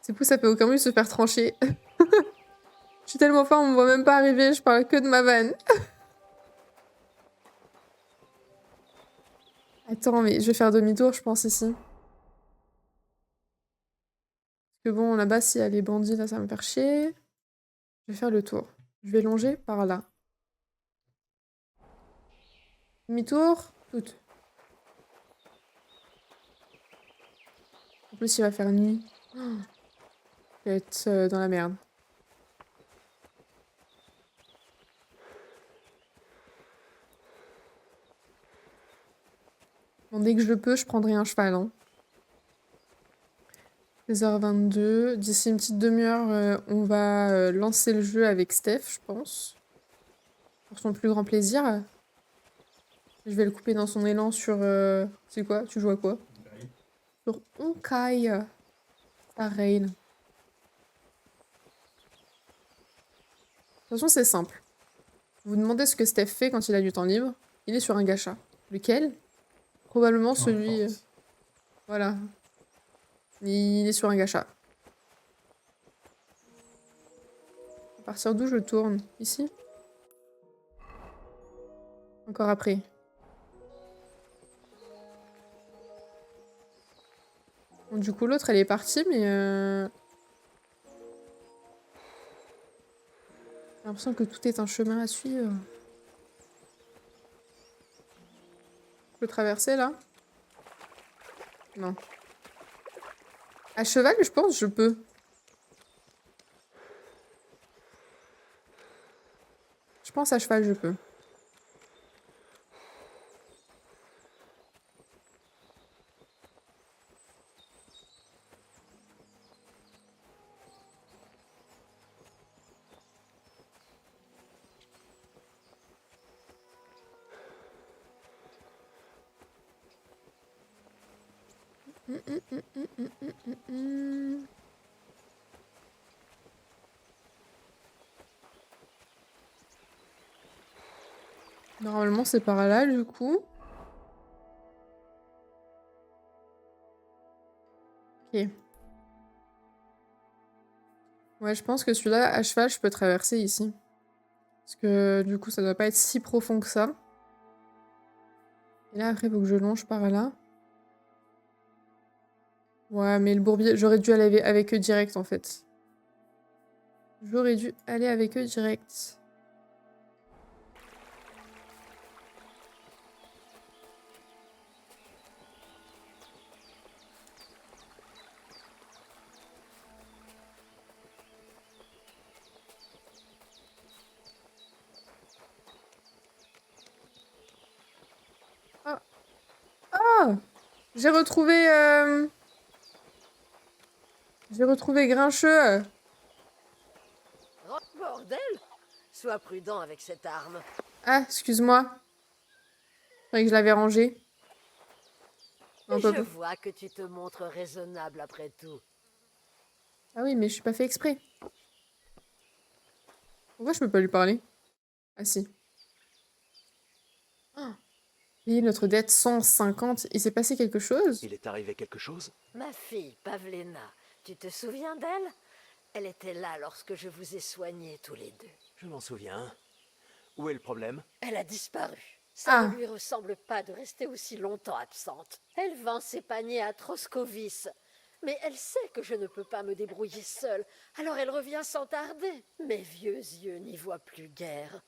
C'est fou, ça peut aucun mieux se faire trancher. Je suis tellement fort, on me voit même pas arriver, je parle que de ma vanne. Attends, mais je vais faire demi-tour, je pense, ici. Parce que bon, là-bas, s'il y a les bandits, là, ça va me faire chier. Je vais faire le tour. Je vais longer par là. Demi-tour, toute. En plus, il va faire nuit. Oh, je vais être dans la merde. Bon, dès que je le peux, je prendrai un cheval. Hein. 16h22. D'ici une petite demi-heure, on va lancer le jeu avec Steph, je pense. Pour son plus grand plaisir. Je vais le couper dans son élan sur... C'est quoi? Tu joues à quoi? Sur Honkai. Pareil. De toute façon, c'est simple. Vous demandez ce que Steph fait quand il a du temps libre. Il est sur un gacha. Lequel? Probablement celui... Voilà. Il est sur un gacha. À partir d'où je tourne? Ici? Encore après. Bon, du coup, l'autre, elle est partie, mais... J'ai l'impression que tout est un chemin à suivre. Je peux traverser, là? Non. À cheval, je pense, je peux. Je pense à cheval, je peux. Normalement, c'est par là, du coup. Ok. Ouais, je pense que celui-là, à cheval, je peux traverser ici. Parce que, du coup, ça doit pas être si profond que ça. Et là, après, il faut que je longe par là. Ouais, mais le bourbier, j'aurais dû aller avec eux direct, en fait. J'aurais dû aller avec eux direct. Ah! Ah! J'ai retrouvé... J'ai retrouvé Grincheux. Oh, bordel! Sois prudent avec cette arme. Ah, excuse-moi. Je croyais que je l'avais rangé. Non, pas Je bon. vois que tu te montres raisonnable après tout. Ah oui, mais je suis pas fait exprès. Pourquoi je peux pas lui parler? Ah si. Ah. Et notre dette 150, il s'est passé quelque chose? Il est arrivé quelque chose? Ma fille, Pavlena, tu te souviens d'elle? Elle était là lorsque je vous ai soignés tous les deux. Je m'en souviens. Où est le problème? Elle a disparu. Ça Ah. ne lui ressemble pas de rester aussi longtemps absente. Elle vend ses paniers à Troscovis. Mais elle sait que je ne peux pas me débrouiller seule, alors elle revient sans tarder. Mes vieux yeux n'y voient plus guère.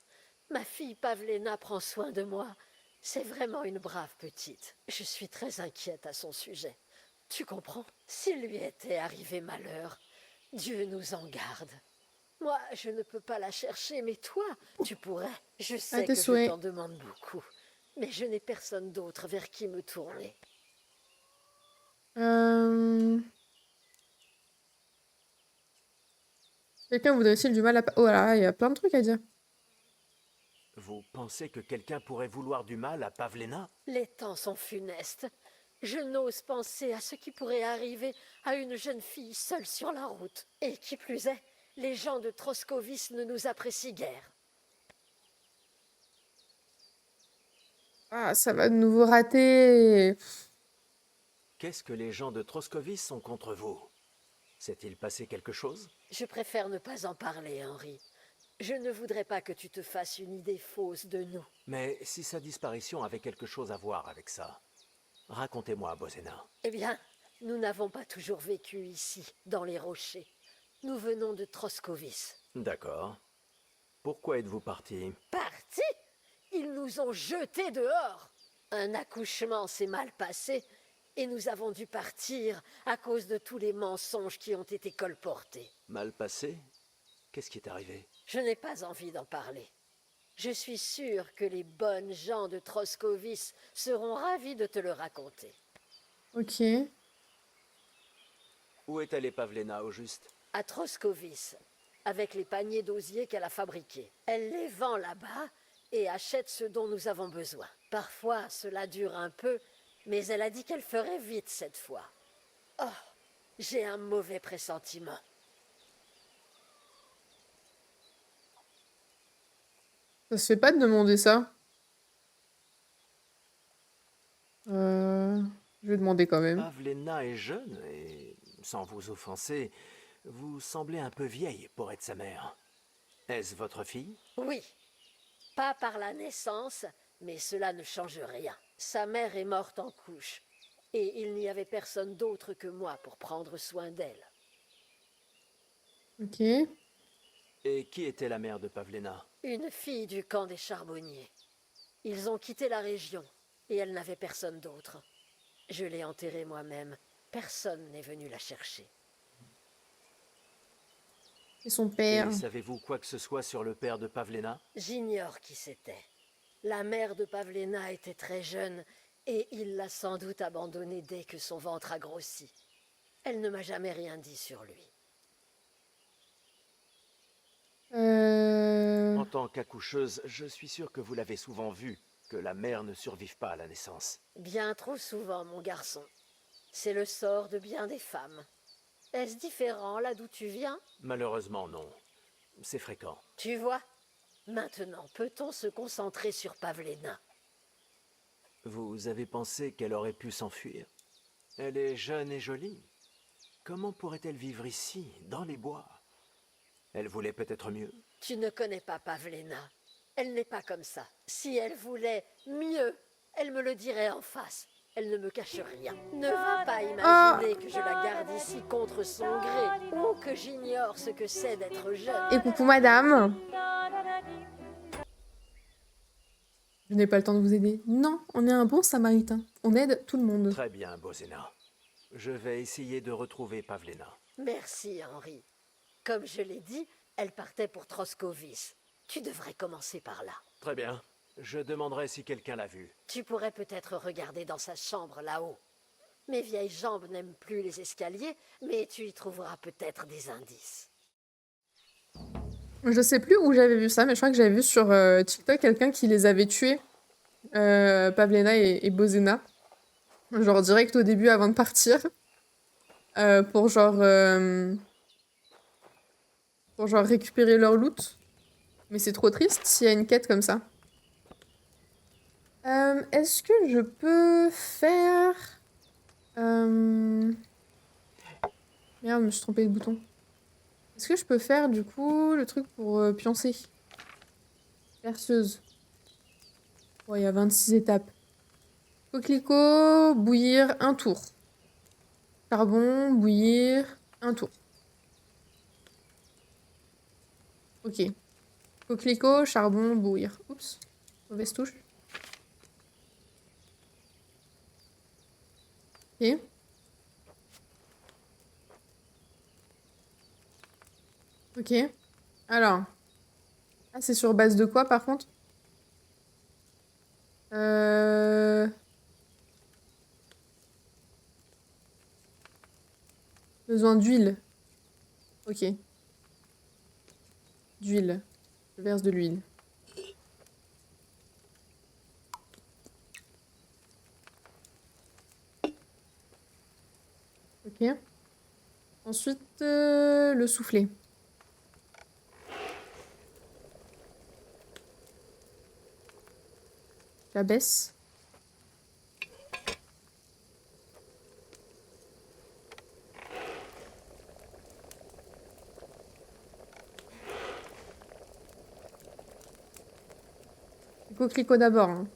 Ma fille Pavlena prend soin de moi. C'est vraiment une brave petite. Je suis très inquiète à son sujet. Tu comprends? S'il lui était arrivé malheur, Dieu nous en garde. Moi, je ne peux pas la chercher, mais toi, tu pourrais. Je sais que je t'en demande beaucoup, mais je n'ai personne d'autre vers qui me tourner. Quelqu'un voudrait-il du mal à... Oh là, il y a plein de trucs à dire. Vous pensez que quelqu'un pourrait vouloir du mal à Pavlena? Les temps sont funestes. Je n'ose penser à ce qui pourrait arriver à une jeune fille seule sur la route. Et qui plus est, les gens de Troscovis ne nous apprécient guère. Ah, ça va de nouveau rater. Qu'est-ce que les gens de Troscovis sont contre vous? S'est-il passé quelque chose? Je préfère ne pas en parler, Henri. Je ne voudrais pas que tu te fasses une idée fausse de nous. Mais si sa disparition avait quelque chose à voir avec ça, racontez-moi, Bozena. Eh bien, nous n'avons pas toujours vécu ici, dans les rochers. Nous venons de Troscovis. D'accord. Pourquoi êtes-vous parti? Partis? Ils nous ont jetés dehors. Un accouchement s'est mal passé et nous avons dû partir à cause de tous les mensonges qui ont été colportés. Mal passé? Qu'est-ce qui est arrivé? Je n'ai pas envie d'en parler. Je suis sûre que les bonnes gens de Troscovis seront ravis de te le raconter. Ok. Où est allée Pavlena, au juste? À Troskovis, avec les paniers d'osier qu'elle a fabriqués. Elle les vend là-bas et achète ce dont nous avons besoin. Parfois, cela dure un peu, mais elle a dit qu'elle ferait vite cette fois. Oh, j'ai un mauvais pressentiment. Ça se fait pas de demander ça. Je vais demander quand même. Pavlena est jeune et, sans vous offenser, vous semblez un peu vieille pour être sa mère. Est-ce votre fille? Oui, pas par la naissance, mais cela ne change rien. Sa mère est morte en couche, et il n'y avait personne d'autre que moi pour prendre soin d'elle. Ok. Et qui était la mère de Pavlena? Une fille du camp des charbonniers. Ils ont quitté la région, et elle n'avait personne d'autre. Je l'ai enterrée moi-même. Personne n'est venu la chercher. Et son père. Et savez-vous quoi que ce soit sur le père de Pavlena? J'ignore qui c'était. La mère de Pavlena était très jeune, et il l'a sans doute abandonnée dès que son ventre a grossi. Elle ne m'a jamais rien dit sur lui. En tant qu'accoucheuse, je suis sûr que vous l'avez souvent vu, que la mère ne survive pas à la naissance. Bien trop souvent, mon garçon. C'est le sort de bien des femmes. Est-ce différent là d'où tu viens? Malheureusement, non. C'est fréquent. Tu vois? Maintenant, peut-on se concentrer sur Pavlena? Vous avez pensé qu'elle aurait pu s'enfuir? Elle est jeune et jolie. Comment pourrait-elle vivre ici, dans les bois? Elle voulait peut-être mieux. Tu ne connais pas Pavlena. Elle n'est pas comme ça. Si elle voulait mieux, elle me le dirait en face. Elle ne me cache rien. Ne va pas imaginer que je la garde ici contre son gré, ou que j'ignore ce que c'est d'être jeune. Et coucou madame. Je n'ai pas le temps de vous aider. Non, on est un bon samaritain. On aide tout le monde. Très bien, Bozena. Je vais essayer de retrouver Pavlena. Merci, Henri. Comme je l'ai dit, elle partait pour Troskovis. Tu devrais commencer par là. Très bien. Je demanderai si quelqu'un l'a vue. Tu pourrais peut-être regarder dans sa chambre là-haut. Mes vieilles jambes n'aiment plus les escaliers, mais tu y trouveras peut-être des indices. Je sais plus où j'avais vu ça, mais je crois que j'avais vu sur TikTok quelqu'un qui les avait tués. Pavlena et Bozena. Genre direct au début avant de partir. Pour genre récupérer leur loot. Mais c'est trop triste s'il y a une quête comme ça. Est-ce que je peux faire... Merde, je me suis trompée de bouton. Est-ce que je peux faire du coup le truc pour pioncer? Perceuse. Bon, il y a 26 étapes. Coquelicot, bouillir, un tour. Charbon, bouillir, un tour. Ok. Coquelicot, charbon, bouillir. Oups, mauvaise touche. Ok. Ok. Alors. Ah, c'est sur base de quoi par contre? Besoin d'huile. Ok. D'huile. Je verse de l'huile. Ok. Ensuite, le soufflet. Je la baisse. Coquelicot d'abord. Hein.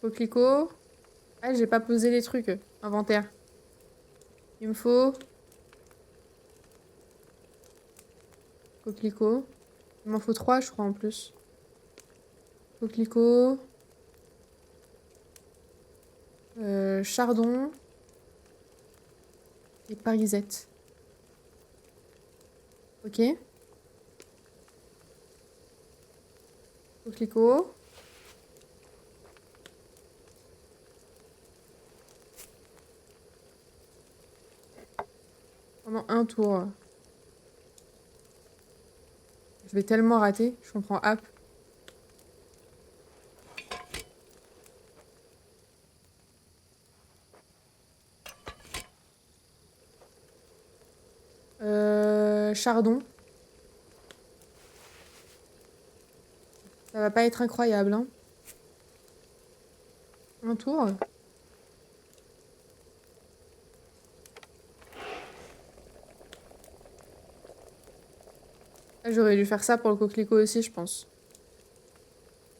Coquelicot. Ah, j'ai pas posé les trucs. Inventaire. Il me faut... Coquelicot. Il m'en faut 3, je crois, en plus. Coquelicot. Chardon. Et parisette. Ok. Coquelicot. Comment un tour? Je vais tellement rater. Je comprends app. Chardon. Ça va pas être incroyable, hein. Un tour. Ah, j'aurais dû faire ça pour le coquelicot aussi, je pense.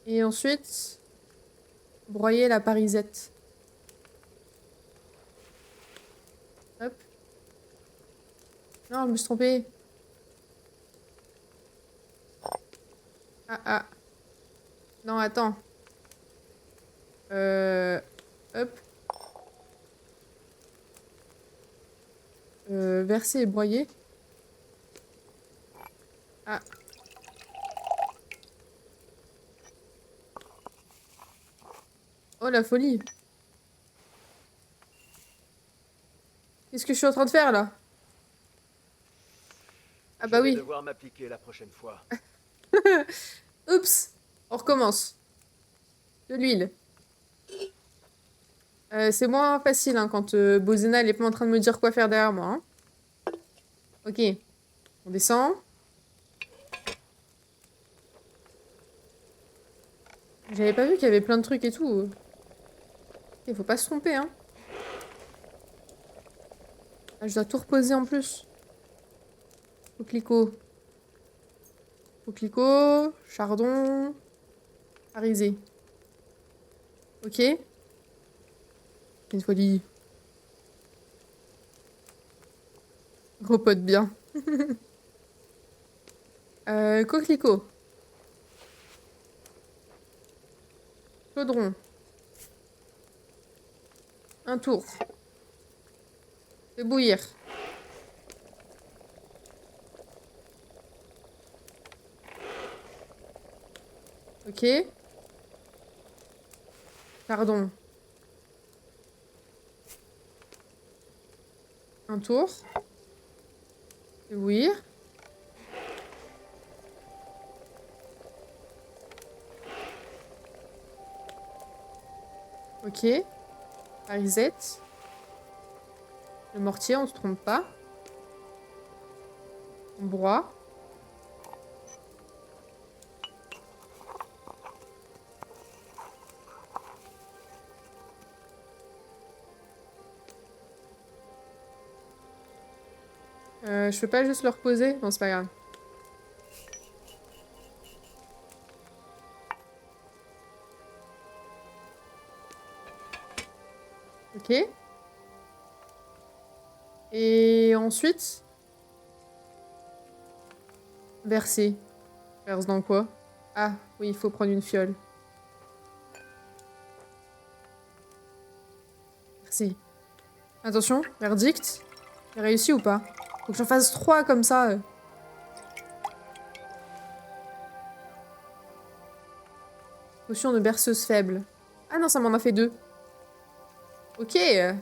Et ensuite, broyer la parisette. Hop. Non, je me suis trompée. Ah, ah. Non, attends. Hop. Verser et broyer. Ah. Oh, la folie. Qu'est-ce que je suis en train de faire, là? Ah bah oui. Je vais devoir m'appliquer la prochaine fois. Oups. On recommence. De l'huile. C'est moins facile hein, quand Bozena elle est pas en train de me dire quoi faire derrière moi. Hein. Ok. On descend. J'avais pas vu qu'il y avait plein de trucs et tout. Il faut pas se tromper, hein. Ah, je dois tout reposer en plus. Coquelicot. Coquelicot. Chardon. Parisé. Ok. Une folie. Gros pote bien. Coquelicot. Chaudron. Un tour. Fais bouillir. Ok. Pardon. Un tour. Fais bouillir. Ok. Parisette. Le mortier, on se trompe pas. On broie. Je peux pas juste le reposer? Non, c'est pas grave. Ok. Et ensuite... Verser. Verse dans quoi? Ah, oui, il faut prendre une fiole. Merci. Attention, verdict. J'ai réussi ou pas? Faut que j'en fasse 3 comme ça. Potion de berceuse faible. Ah non, ça m'en a fait 2. Ok. Les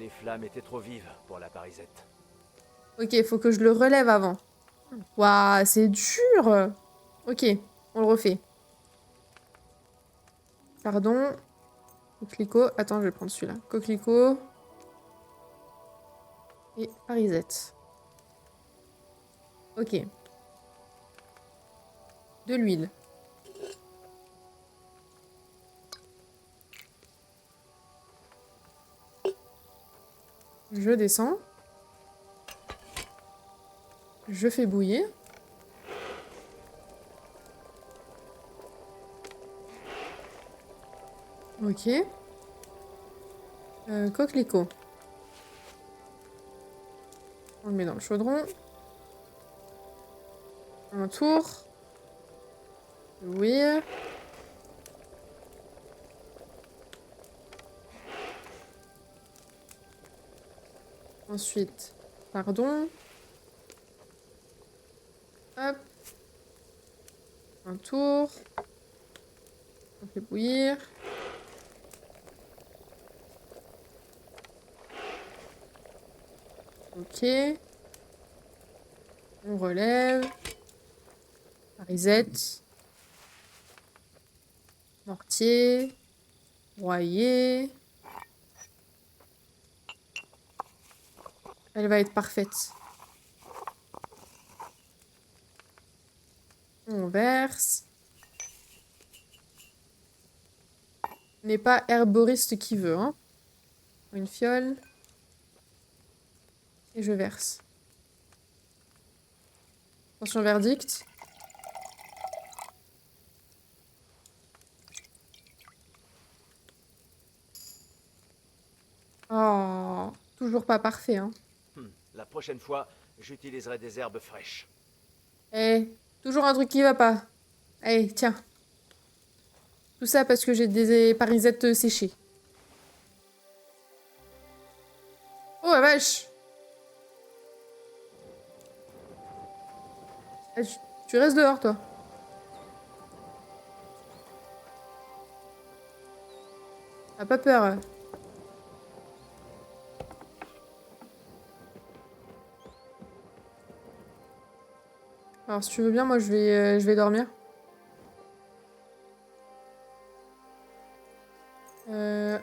flammes étaient trop vives pour la parisette. Ok, faut que je le relève avant. Waouh, c'est dur. Ok, on le refait. Pardon. Coquelicot. Attends, je vais prendre celui-là. Coquelicot. Et parisette. Ok. De l'huile. Je descends. Je fais bouillir. Ok. Coquelicot. On le met dans le chaudron. Un tour. Bouillir. Ensuite, pardon. Hop. Un tour. On fait bouillir. Ok. On relève. Parisette. Mortier. Broyer. Elle va être parfaite. On verse. N'est pas herboriste qui veut, hein. Une fiole. Et je verse. Attention, verdict. Oh, toujours pas parfait, hein. La prochaine fois, j'utiliserai des herbes fraîches. Eh, toujours un truc qui va pas. Allez, tiens. Tout ça parce que j'ai des parisettes séchées. Oh la vache! Eh, tu restes dehors, toi. T'as pas peur? Alors, si tu veux bien, moi, je vais dormir.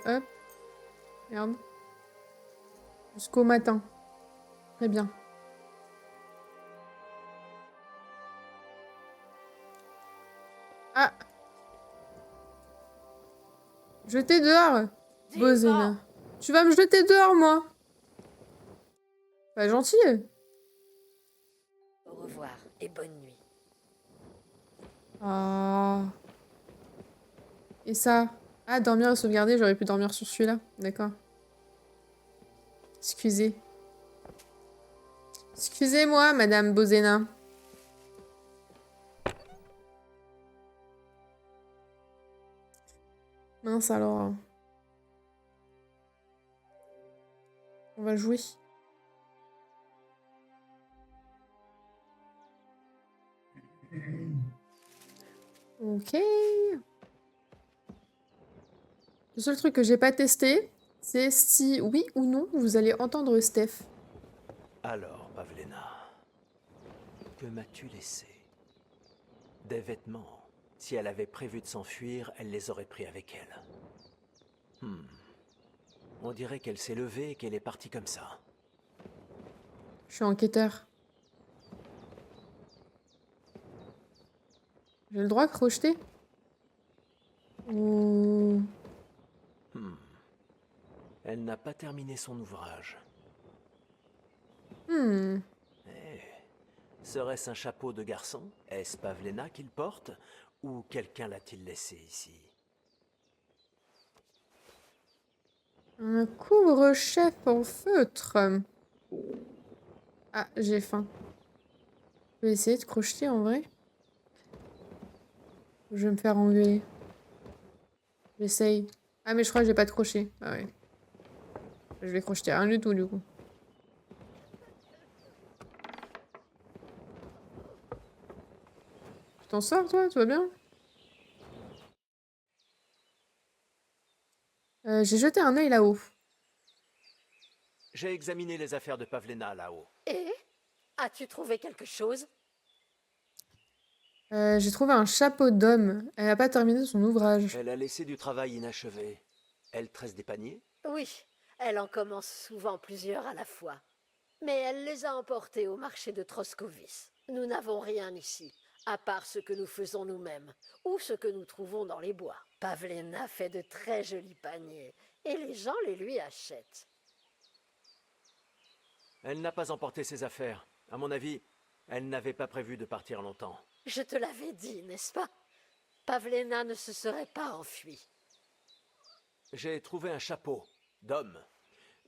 Hop. Merde. Jusqu'au matin. Très bien. Ah! Jeter dehors! Bozena. Tu vas me jeter dehors, moi! Pas gentil! Au revoir et bonne nuit. Ah. Et ça? Ah, dormir et sauvegarder, j'aurais pu dormir sur celui-là. D'accord. Excusez. Excusez-moi, Madame Bozena. Mince alors. On va jouer. Ok. Le seul truc que j'ai pas testé, c'est si oui ou non vous allez entendre Steph. Alors, Pavlena, que m'as-tu laissé? Des vêtements. Si elle avait prévu de s'enfuir, elle les aurait pris avec elle. On dirait qu'elle s'est levée et qu'elle est partie comme ça. Je suis enquêteur. J'ai le droit de crocheter? Ou... Elle n'a pas terminé son ouvrage. Serait-ce un chapeau de garçon? Est-ce Pavlena qu'il porte? Ou quelqu'un l'a-t-il laissé ici? Un couvre-chef en feutre. Ah, j'ai faim. Je vais essayer de crocheter en vrai. Ou je vais me faire engueuler. J'essaye. Ah, mais je crois que j'ai pas de crochet. Ah ouais. Je vais crocheter rien du tout, du coup. Tu t'en sors, toi? Tout va bien? J'ai jeté un œil là-haut. J'ai examiné les affaires de Pavlena là-haut. Et as-tu trouvé quelque chose? J'ai trouvé un chapeau d'homme. Elle n'a pas terminé son ouvrage. Elle a laissé du travail inachevé. Elle tresse des paniers? Oui, elle en commence souvent plusieurs à la fois. Mais elle les a emportés au marché de Troskovis. Nous n'avons rien ici, à part ce que nous faisons nous-mêmes, ou ce que nous trouvons dans les bois. Pavlena fait de très jolis paniers, et les gens les lui achètent. Elle n'a pas emporté ses affaires. À mon avis, elle n'avait pas prévu de partir longtemps. Je te l'avais dit, n'est-ce pas? Pavlena ne se serait pas enfuie. J'ai trouvé un chapeau d'homme.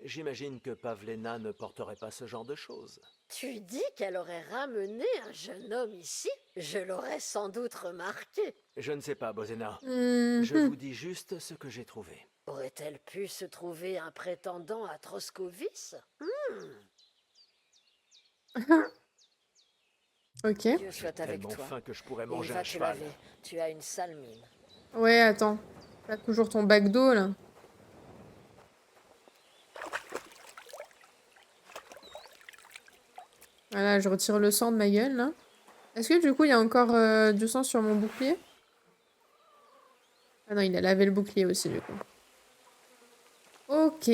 J'imagine que Pavlena ne porterait pas ce genre de choses. Tu dis qu'elle aurait ramené un jeune homme ici? Je l'aurais sans doute remarqué. Je ne sais pas, Bozena. Je vous dis juste ce que j'ai trouvé. Aurait-elle pu se trouver un prétendant à Troskovis? Ok. Dieu soit avec Tellement toi. faim que je pourrais Et manger va un te cheval. laver. Tu as une sale mine. Ouais, attends. T'as toujours ton bac d'eau, là. Voilà, je retire le sang de ma gueule, là. Est-ce que du coup, il y a encore du sang sur mon bouclier? Ah non, il a lavé le bouclier aussi, du coup. Ok.